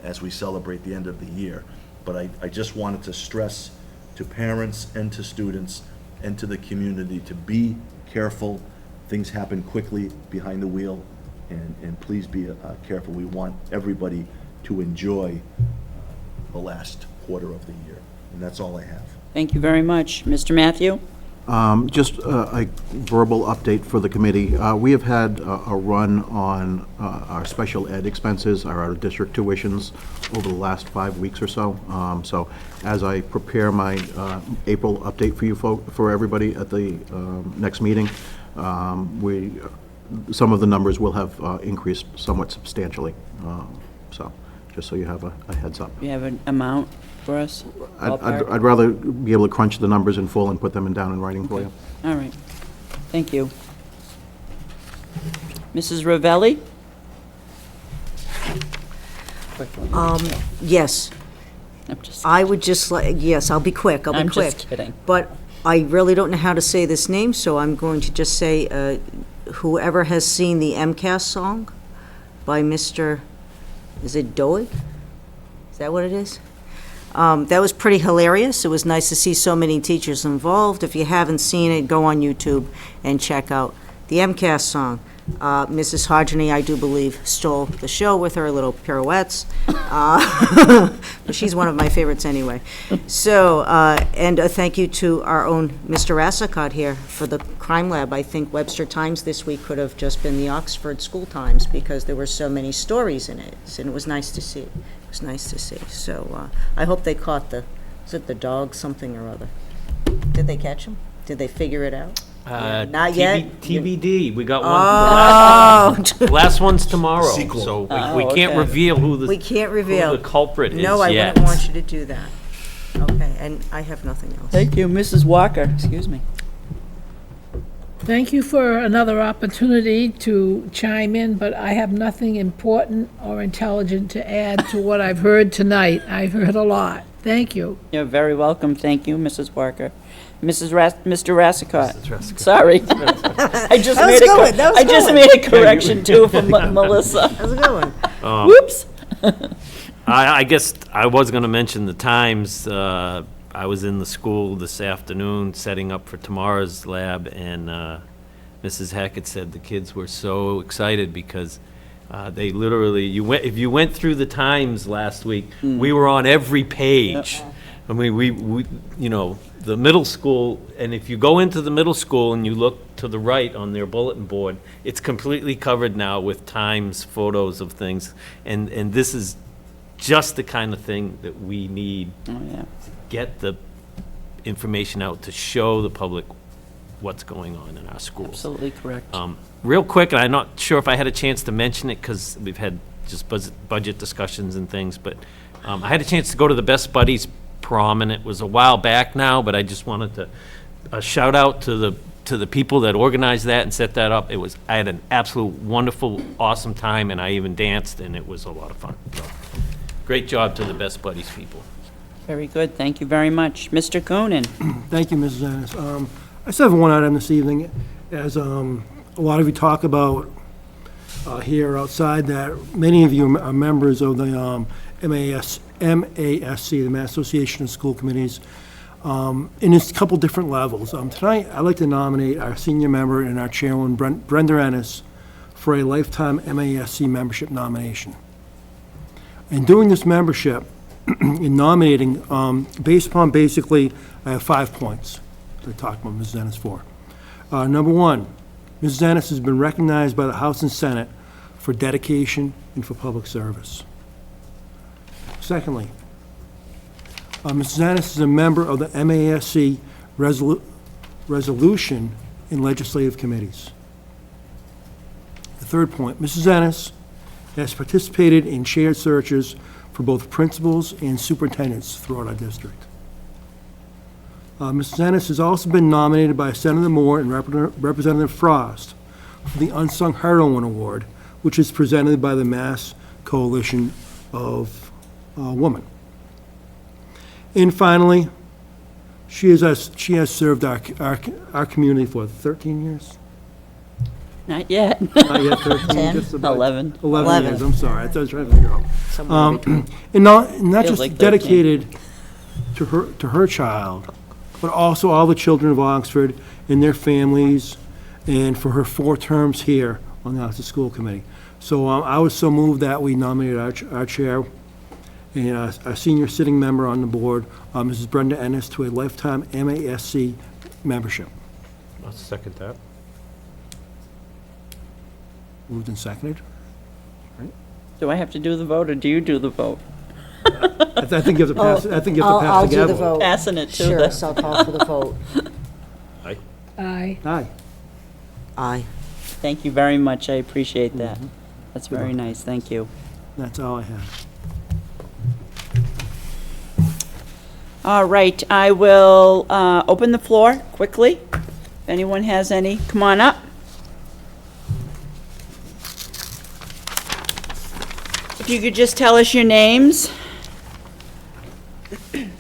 as we celebrate the end of the year. But I just wanted to stress to parents and to students and to the community to be careful. Things happen quickly behind the wheel, and please be careful. We want everybody to enjoy the last quarter of the year, and that's all I have. Thank you very much. Mr. Matthew? Just a verbal update for the committee. We have had a run on our special ed expenses, our out-of-district tuitions, over the last 5 weeks or so. So as I prepare my April update for you for everybody at the next meeting, some of the numbers will have increased somewhat substantially. So just so you have a heads up. You have an amount for us? Ballpark? I'd rather be able to crunch the numbers in full and put them down in writing for you. All right. Thank you. Mrs. Ravelli? Yes. I'm just, I would just like, yes, I'll be quick, I'll be I'm quick. just kidding. But I really don't know how to say this name, so I'm going to just say, whoever has seen the MCAS song by Mr., is it Doig? Is that what it is? That was pretty hilarious. It was nice to see so many teachers involved. If you haven't seen it, go on YouTube and check out the MCAS song. Mrs. Hodgeny, I do believe, stole the show with her little pirouettes. But she's one of my favorites anyway. So, and a thank you to our own Mr. Rassicot here for the crime lab. I think Webster Times this week could have just been the Oxford School Times, because there were so many stories in it, and it was nice to see. It was nice to see. So I hope they caught is it the dog something or other? Did they catch him? Did they figure it out? Not yet? TBD, we got one. Oh, The last one's tomorrow, Sequel. so Oh, we can't okay. reveal who we can't reveal. the culprit is yet. No, I wouldn't want you to do that. Okay, and I have nothing else. Thank you. Mrs. Walker, excuse me. Thank you for another opportunity to chime in, but I have nothing important or intelligent to add to what I've heard tonight. I've heard a lot. Thank you. You're very welcome. Thank you, Mrs. Walker. Mr. Rassicot. Mrs. Rassicot. Sorry. I just That was made a, good one, that was I just good made a correction too from Melissa. That was a good one. Whoops. I guess I was going to mention the times. I was in the school this afternoon setting up for tomorrow's lab, and Mrs. Hackett said the kids were so excited because they literally, if you went through the times last week, we were on every page. I mean, we, you know, the middle school, and if you go into the middle school and you look to the right on their bulletin board, it's completely covered now with times, photos of things, and this is just the kind of thing that we need. Oh, yeah. Get the information out to show the public what's going on in our schools. Absolutely correct. Real quick, and I'm not sure if I had a chance to mention it because we've had just budget discussions and things, but I had a chance to go to the Best Buddies prom, and it was a while back now, but I just wanted to shout out to the people that organized that and set that up. I had an absolute wonderful, awesome time, and I even danced, and it was a lot of fun. So, great job to the Best Buddies people. Very good. Thank you very much. Mr. Coonan. Thank you, Mrs. Ennis. I just have one item this evening, as a lot of you talk about here outside, that many of you are members of the MASC, the Mass Association of School Committees, in a couple different levels. Tonight, I'd like to nominate our senior member and our chairwoman, Brenda Ennis, for a lifetime MASC membership nomination. In doing this membership, in nominating, based upon basically, I have 5 points to talk about Mrs. Ennis for. Number one, Mrs. Ennis has been recognized by the House and Senate for dedication and for public service. Secondly, Mrs. Ennis is a member of the MASC resolution in legislative committees. The third point, Mrs. Ennis has participated in shared searches for both principals and superintendents throughout our district. Mrs. Ennis has also been nominated by Senator Moore and Representative Frost for the Unsung Heroine Award, which is presented by the Mass Coalition of Women. And finally, she has served our community for 13 years? Not yet. Not yet 13, 10? just about 11. 11 years, I'm sorry, I was trying to figure out. Somewhere in between. And not Feels just like 13. dedicated to her child, but also all the children of Oxford and their families, and for her 4 terms here on the Oxford School Committee. So I was so moved that we nominated our chair and our senior sitting member on the board, Mrs. Brenda Ennis, to a lifetime MASC membership. I'll second that. Moved and seconded. Do I have to do the vote, or do you do the vote? I think you have to pass, I think you have to I'll pass the do the gavel. vote. Passing it to Sure, the- so I'll call for the vote. Aye. Aye. Aye. Thank you very much. I appreciate that. That's very nice. Thank you. That's all I have. All right, I will open the floor quickly. If anyone has any, come on up. If you could just tell us your names.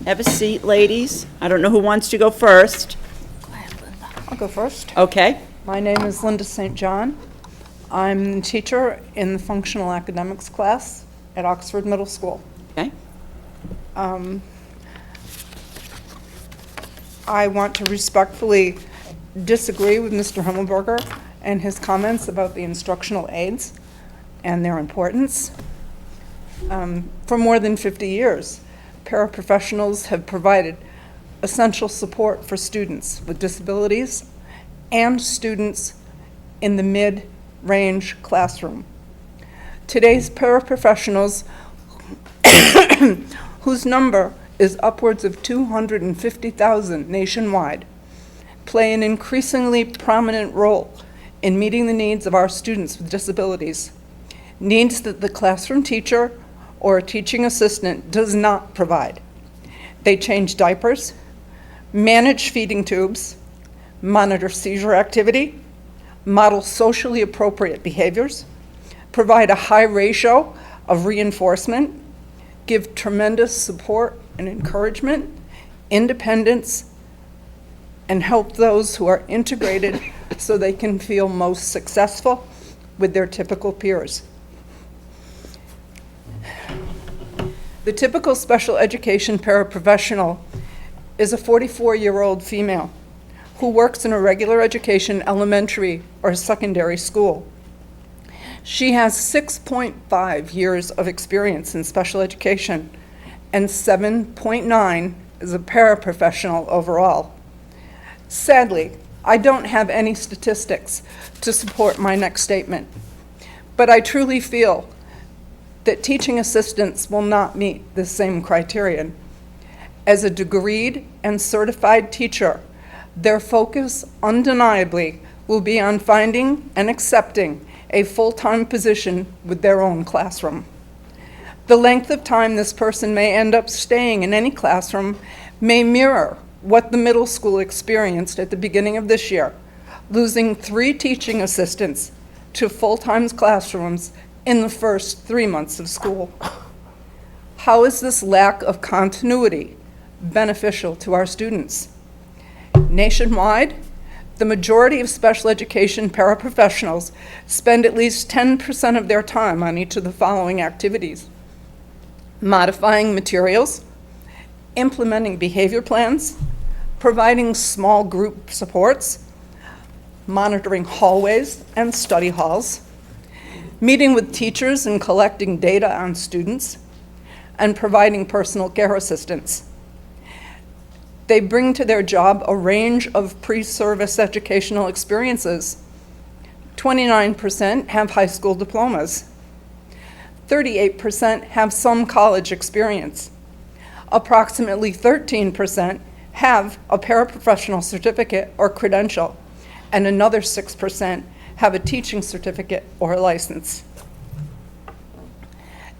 Have a seat, ladies. I don't know who wants to go first. I'll go first. Okay, My name is Linda St. John. I'm a teacher in the functional academics class at Oxford Middle School. okay. I want to respectfully disagree with Mr. Himmelberger and his comments about the instructional aids and their importance. For more than 50 years, paraprofessionals have provided essential support for students with disabilities and students in the mid-range classroom. Today's paraprofessionals, whose number is upwards of 250,000 nationwide, play an increasingly prominent role in meeting the needs of our students with disabilities, needs that the classroom teacher or a teaching assistant does not provide. They change diapers, manage feeding tubes, monitor seizure activity, model socially appropriate behaviors, provide a high ratio of reinforcement, give tremendous support and encouragement, independence, and help those who are integrated so they can feel most successful with their typical peers. The typical special education paraprofessional is a 44-year-old female who works in a regular education elementary or secondary school. She has 6.5 years of experience in special education and 7.9 as a paraprofessional overall. Sadly, I don't have any statistics to support my next statement, but I truly feel that teaching assistants will not meet the same criterion. As a degreed and certified teacher, their focus undeniably will be on finding and accepting a full-time position with their own classroom. The length of time this person may end up staying in any classroom may mirror what the middle school experienced at the beginning of this year, losing 3 teaching assistants to full-time classrooms in the first 3 months of school. How is this lack of continuity beneficial to our students? Nationwide, the majority of special education paraprofessionals spend at least 10% of their time on each of the following activities: modifying materials, implementing behavior plans, providing small group supports, monitoring hallways and study halls, meeting with teachers and collecting data on students, and providing personal care assistance. They bring to their job a range of pre-service educational experiences. 29% have high school diplomas. 38% have some college experience. Approximately 13% have a paraprofessional certificate or credential, and another 6% have a teaching certificate or a license.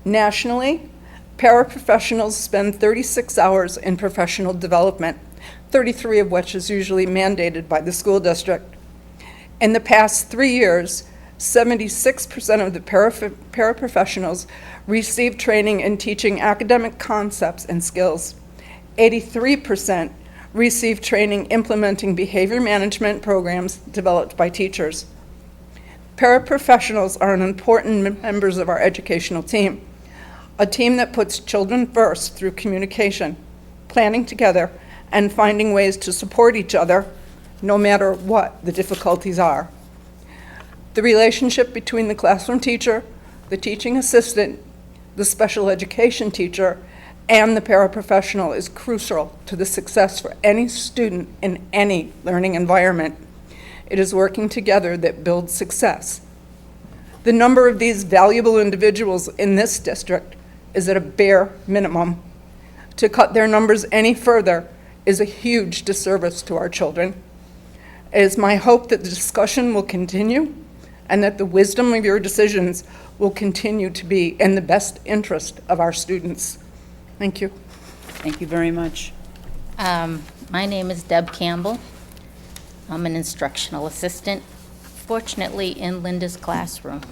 Nationally, paraprofessionals spend 36 hours in professional development, 33 of which is usually mandated by the school district. In the past 3 years, 76% of the paraprofessionals received training in teaching academic concepts and skills. 83% received training implementing behavior management programs developed by teachers. Paraprofessionals are an important members of our educational team, a team that puts children first through communication, planning together, and finding ways to support each other no matter what the difficulties are. The relationship between the classroom teacher, the teaching assistant, the special education teacher, and the paraprofessional is crucial to the success for any student in any learning environment. It is working together that builds success. The number of these valuable individuals in this district is at a bare minimum. To cut their numbers any further is a huge disservice to our children. It is my hope that the discussion will continue and that the wisdom of your decisions will continue to be in the best interest of our students. Thank you. Thank you very much. My name is Deb Campbell. I'm an instructional assistant, fortunately in Linda's classroom.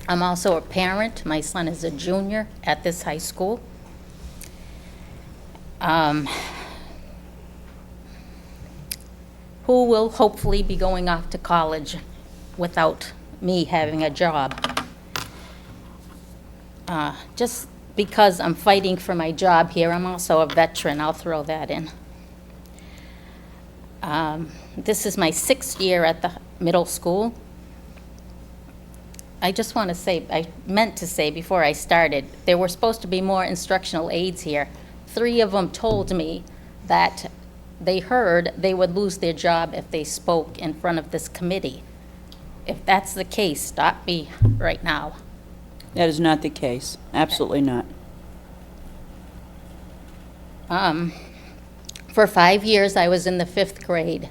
I'm also a parent. My son is a junior at this high school. Who will hopefully be going off to college without me having a job. Just because I'm fighting for my job here, I'm also a veteran. I'll throw that in. This is my 6th year at the middle school. I just want to say, I meant to say before I started, there were supposed to be more instructional aides here. 3 of them told me that they heard they would lose their job if they spoke in front of this committee. If that's the case, stop me right now. That is not the case. Absolutely not. For 5 years, I was in the 5th grade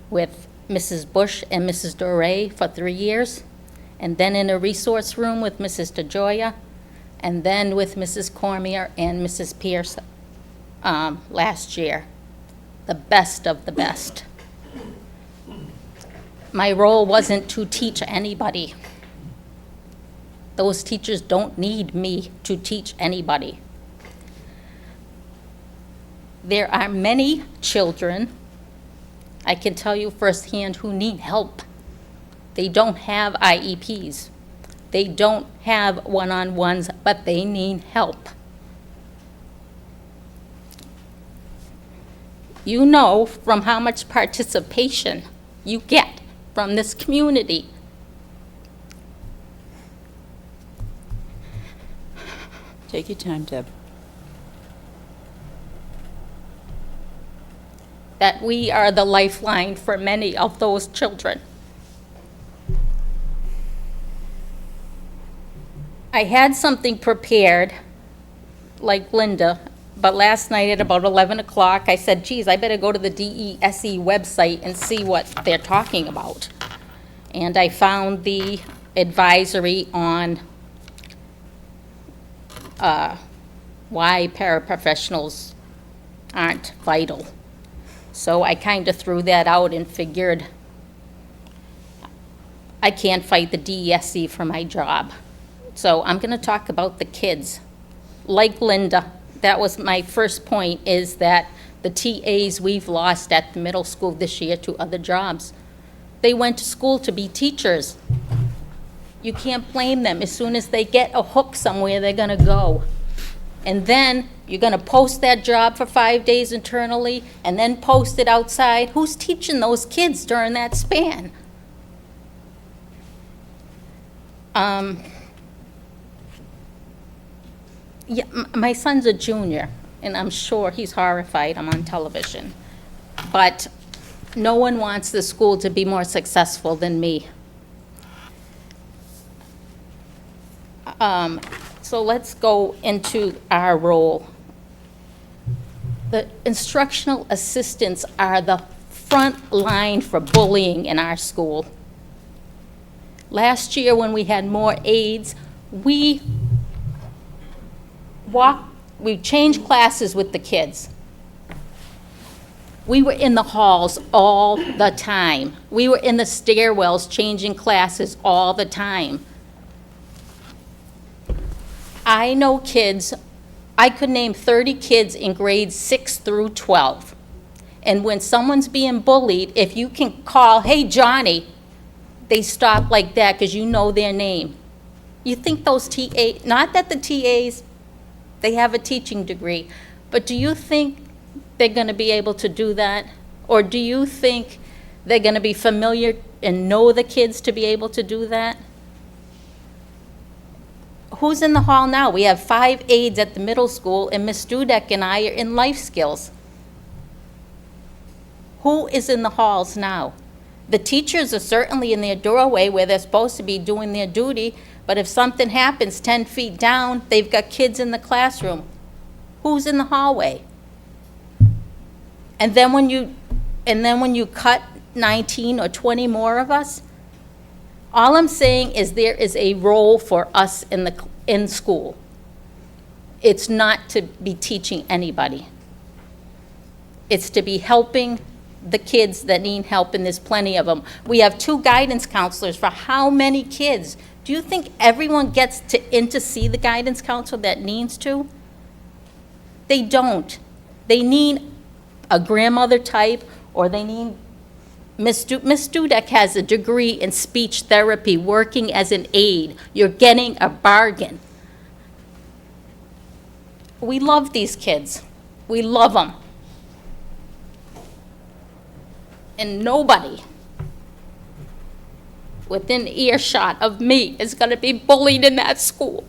with Mrs. Bush and Mrs. Doré for 3 years, and then in a resource room with Mrs. DeGioia, and then with Mrs. Cormier and Mrs. Pierce last year. The best of the best. My role wasn't to teach anybody. Those teachers don't need me to teach anybody. There are many children, I can tell you firsthand, who need help. They don't have IEPs. They don't have one-on-ones, but they need help. You know from how much participation you get from this community. Take your time, Deb. That we are the lifeline for many of those children. I had something prepared, like Linda, but last night at about 11 o'clock, I said, geez, I better go to the DESE website and see what they're talking about. And I found the advisory on why paraprofessionals aren't vital. So I kind of threw that out and figured I can't fight the DESE for my job. So I'm going to talk about the kids. Like Linda, that was my first point, is that the TAs we've lost at the middle school this year to other jobs. They went to school to be teachers. You can't blame them. As soon as they get a hook somewhere, they're going to go. And then you're going to post that job for 5 days internally and then post it outside. Who's teaching those kids during that span? Yeah, my son's a junior, and I'm sure he's horrified I'm on television. But no one wants the school to be more successful than me. So let's go into our role. The instructional assistants are the front line for bullying in our school. Last year, when we had more aides, we changed classes with the kids. We were in the halls all the time. We were in the stairwells changing classes all the time. I know kids, I could name 30 kids in grades 6 through 12. And when someone's being bullied, if you can call, hey, Johnny, they stop like that because you know their name. You think those TAs, not that the TAs, they have a teaching degree, but do you think they're going to be able to do that? Or do you think they're going to be familiar and know the kids to be able to do that? Who's in the hall now? We have 5 aides at the middle school, and Ms. Dudek and I are in life skills. Who is in the halls now? The teachers are certainly in their doorway where they're supposed to be doing their duty, but if something happens 10 feet down, they've got kids in the classroom. Who's in the hallway? And then when you cut 19 or 20 more of us, all I'm saying is there is a role for us in school. It's not to be teaching anybody. It's to be helping the kids that need help, and there's plenty of them. We have 2 guidance counselors for how many kids? Do you think everyone gets in to see the guidance counselor that needs to? They don't. They need a grandmother type, or they need Ms. Dudek has a degree in speech therapy, working as an aide. You're getting a bargain. We love these kids. We love them. And nobody within earshot of me is going to be bullied in that school.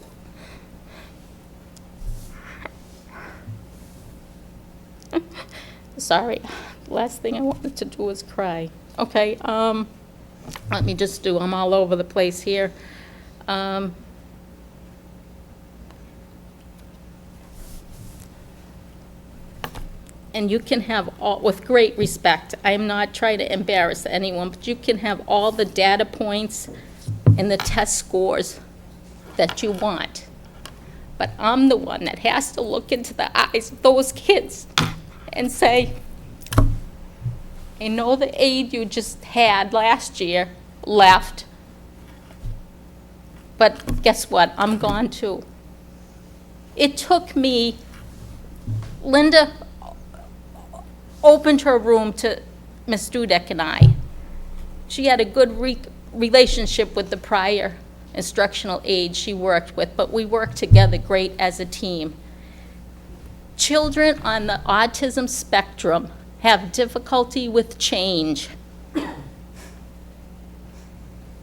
Sorry. Last thing I wanted to do was cry. Okay, let me just I'm all over the place here. And you can have all, with great respect, I'm not trying to embarrass anyone, but you can have all the data points and the test scores that you want. But I'm the one that has to look into the eyes of those kids and say, I know the aide you just had last year left, but guess what? I'm gone too. It took me, Linda, opened her room to Ms. Dudek and I. She had a good relationship with the prior instructional aide she worked with, but we worked together great as a team. Children on the autism spectrum have difficulty with change.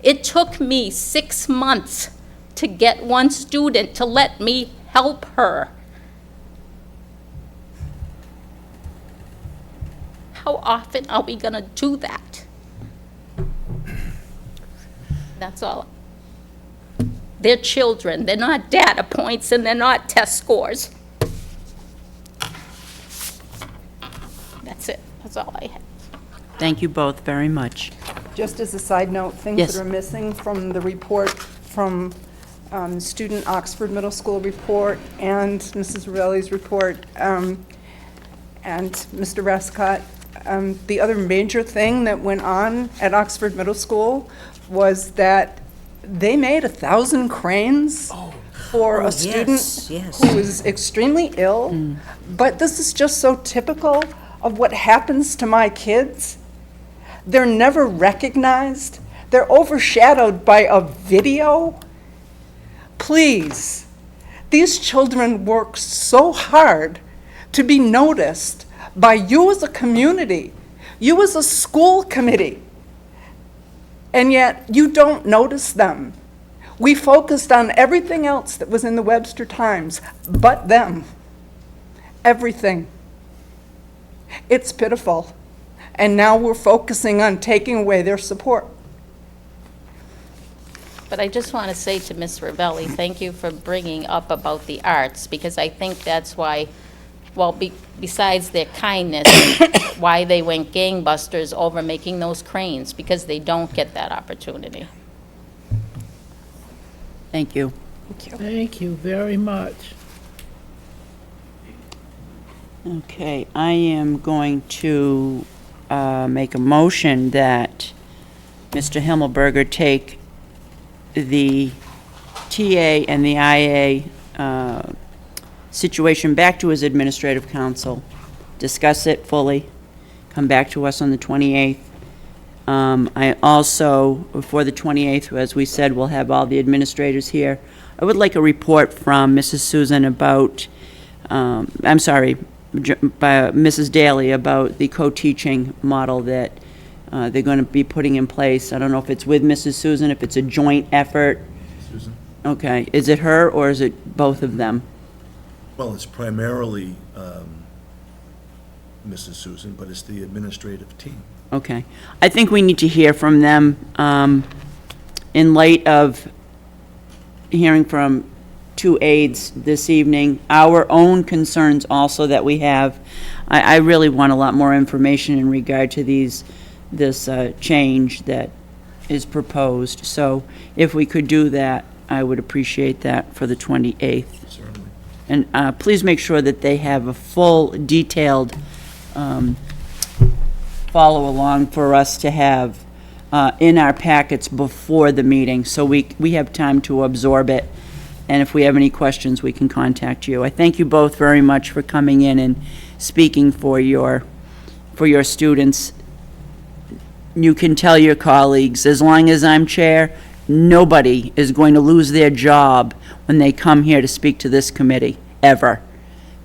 It took me 6 months to get one student to let me help her. How often are we gonna do that? That's all. They're children, they're not data points, and they're not test scores. That's it, that's all I have. Thank you both very much. Just as a side note, things Yes. that are missing from the report from student Oxford Middle School report and Mrs. Ravelli's report, and Mr. Rescott, the other major thing that went on at Oxford Middle School was that they made 1,000 cranes for a student yes. who was extremely ill. But this is just so typical of what happens to my kids. They're never recognized. They're overshadowed by a video. Please, these children work so hard to be noticed by you as a community, you as a school committee, and yet you don't notice them. We focused on everything else that was in the Webster Times, but them. Everything. It's pitiful. And now we're focusing on taking away their support. But I just want to say to Ms. Ravelli, thank you for bringing up about the arts, because I think that's why, well, besides their kindness, why they went gangbusters over making those cranes, because they don't get that opportunity. Thank you. Thank you very much. Okay, I am going to make a motion that Mr. Himmelberger take the TA and the IA situation back to his administrative council, discuss it fully, come back to us on the 28th. I also, before the 28th, as we said, we'll have all the administrators here. I would like a report from Mrs. Susan about, by Mrs. Daly about the co-teaching model that they're going to be putting in place. I don't know if it's with Mrs. Susan, if it's a joint effort. Susan? Okay, is it her or is it both of them? Well, it's primarily Mrs. Susan, but it's the administrative team. Okay. I think we need to hear from them in light of hearing from two aides this evening, our own concerns also that we have. I really want a lot more information in regard to this change that is proposed. So if we could do that, I would appreciate that for the 28th. Certainly. And please make sure that they have a full, detailed follow-along for us to have in our packets before the meeting, so we have time to absorb it. And if we have any questions, we can contact you. I thank you both very much for coming in and speaking for your students. You can tell your colleagues, as long as I'm chair, nobody is going to lose their job when they come here to speak to this committee, ever.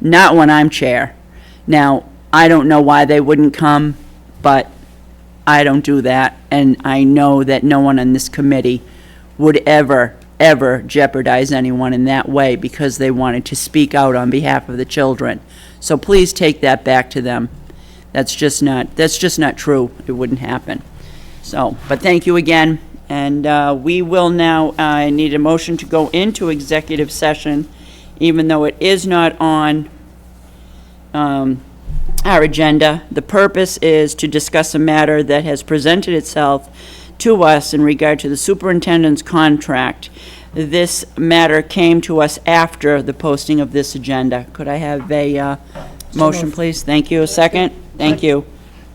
Not when I'm chair. Now, I don't know why they wouldn't come, but I don't do that, and I know that no one on this committee would ever jeopardize anyone in that way because they wanted to speak out on behalf of the children. So please take that back to them. That's just not true. It wouldn't happen. So, but thank you again, and we will now, I need a motion to go into executive session, even though it is not on our agenda. The purpose is to discuss a matter that has presented itself to us in regard to the superintendent's contract. This matter came to us after the posting of this agenda. Could I have a motion, please? Thank you. A second? Thank you.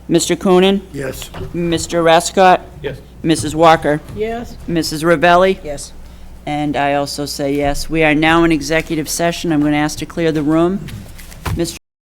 Mr. Coonan? Yes. Mr. Rescott? Yes. Mrs. Walker? Yes? Mrs. Ravelli? Yes. And I also say yes. We are now in executive session. I'm going to ask to clear the room.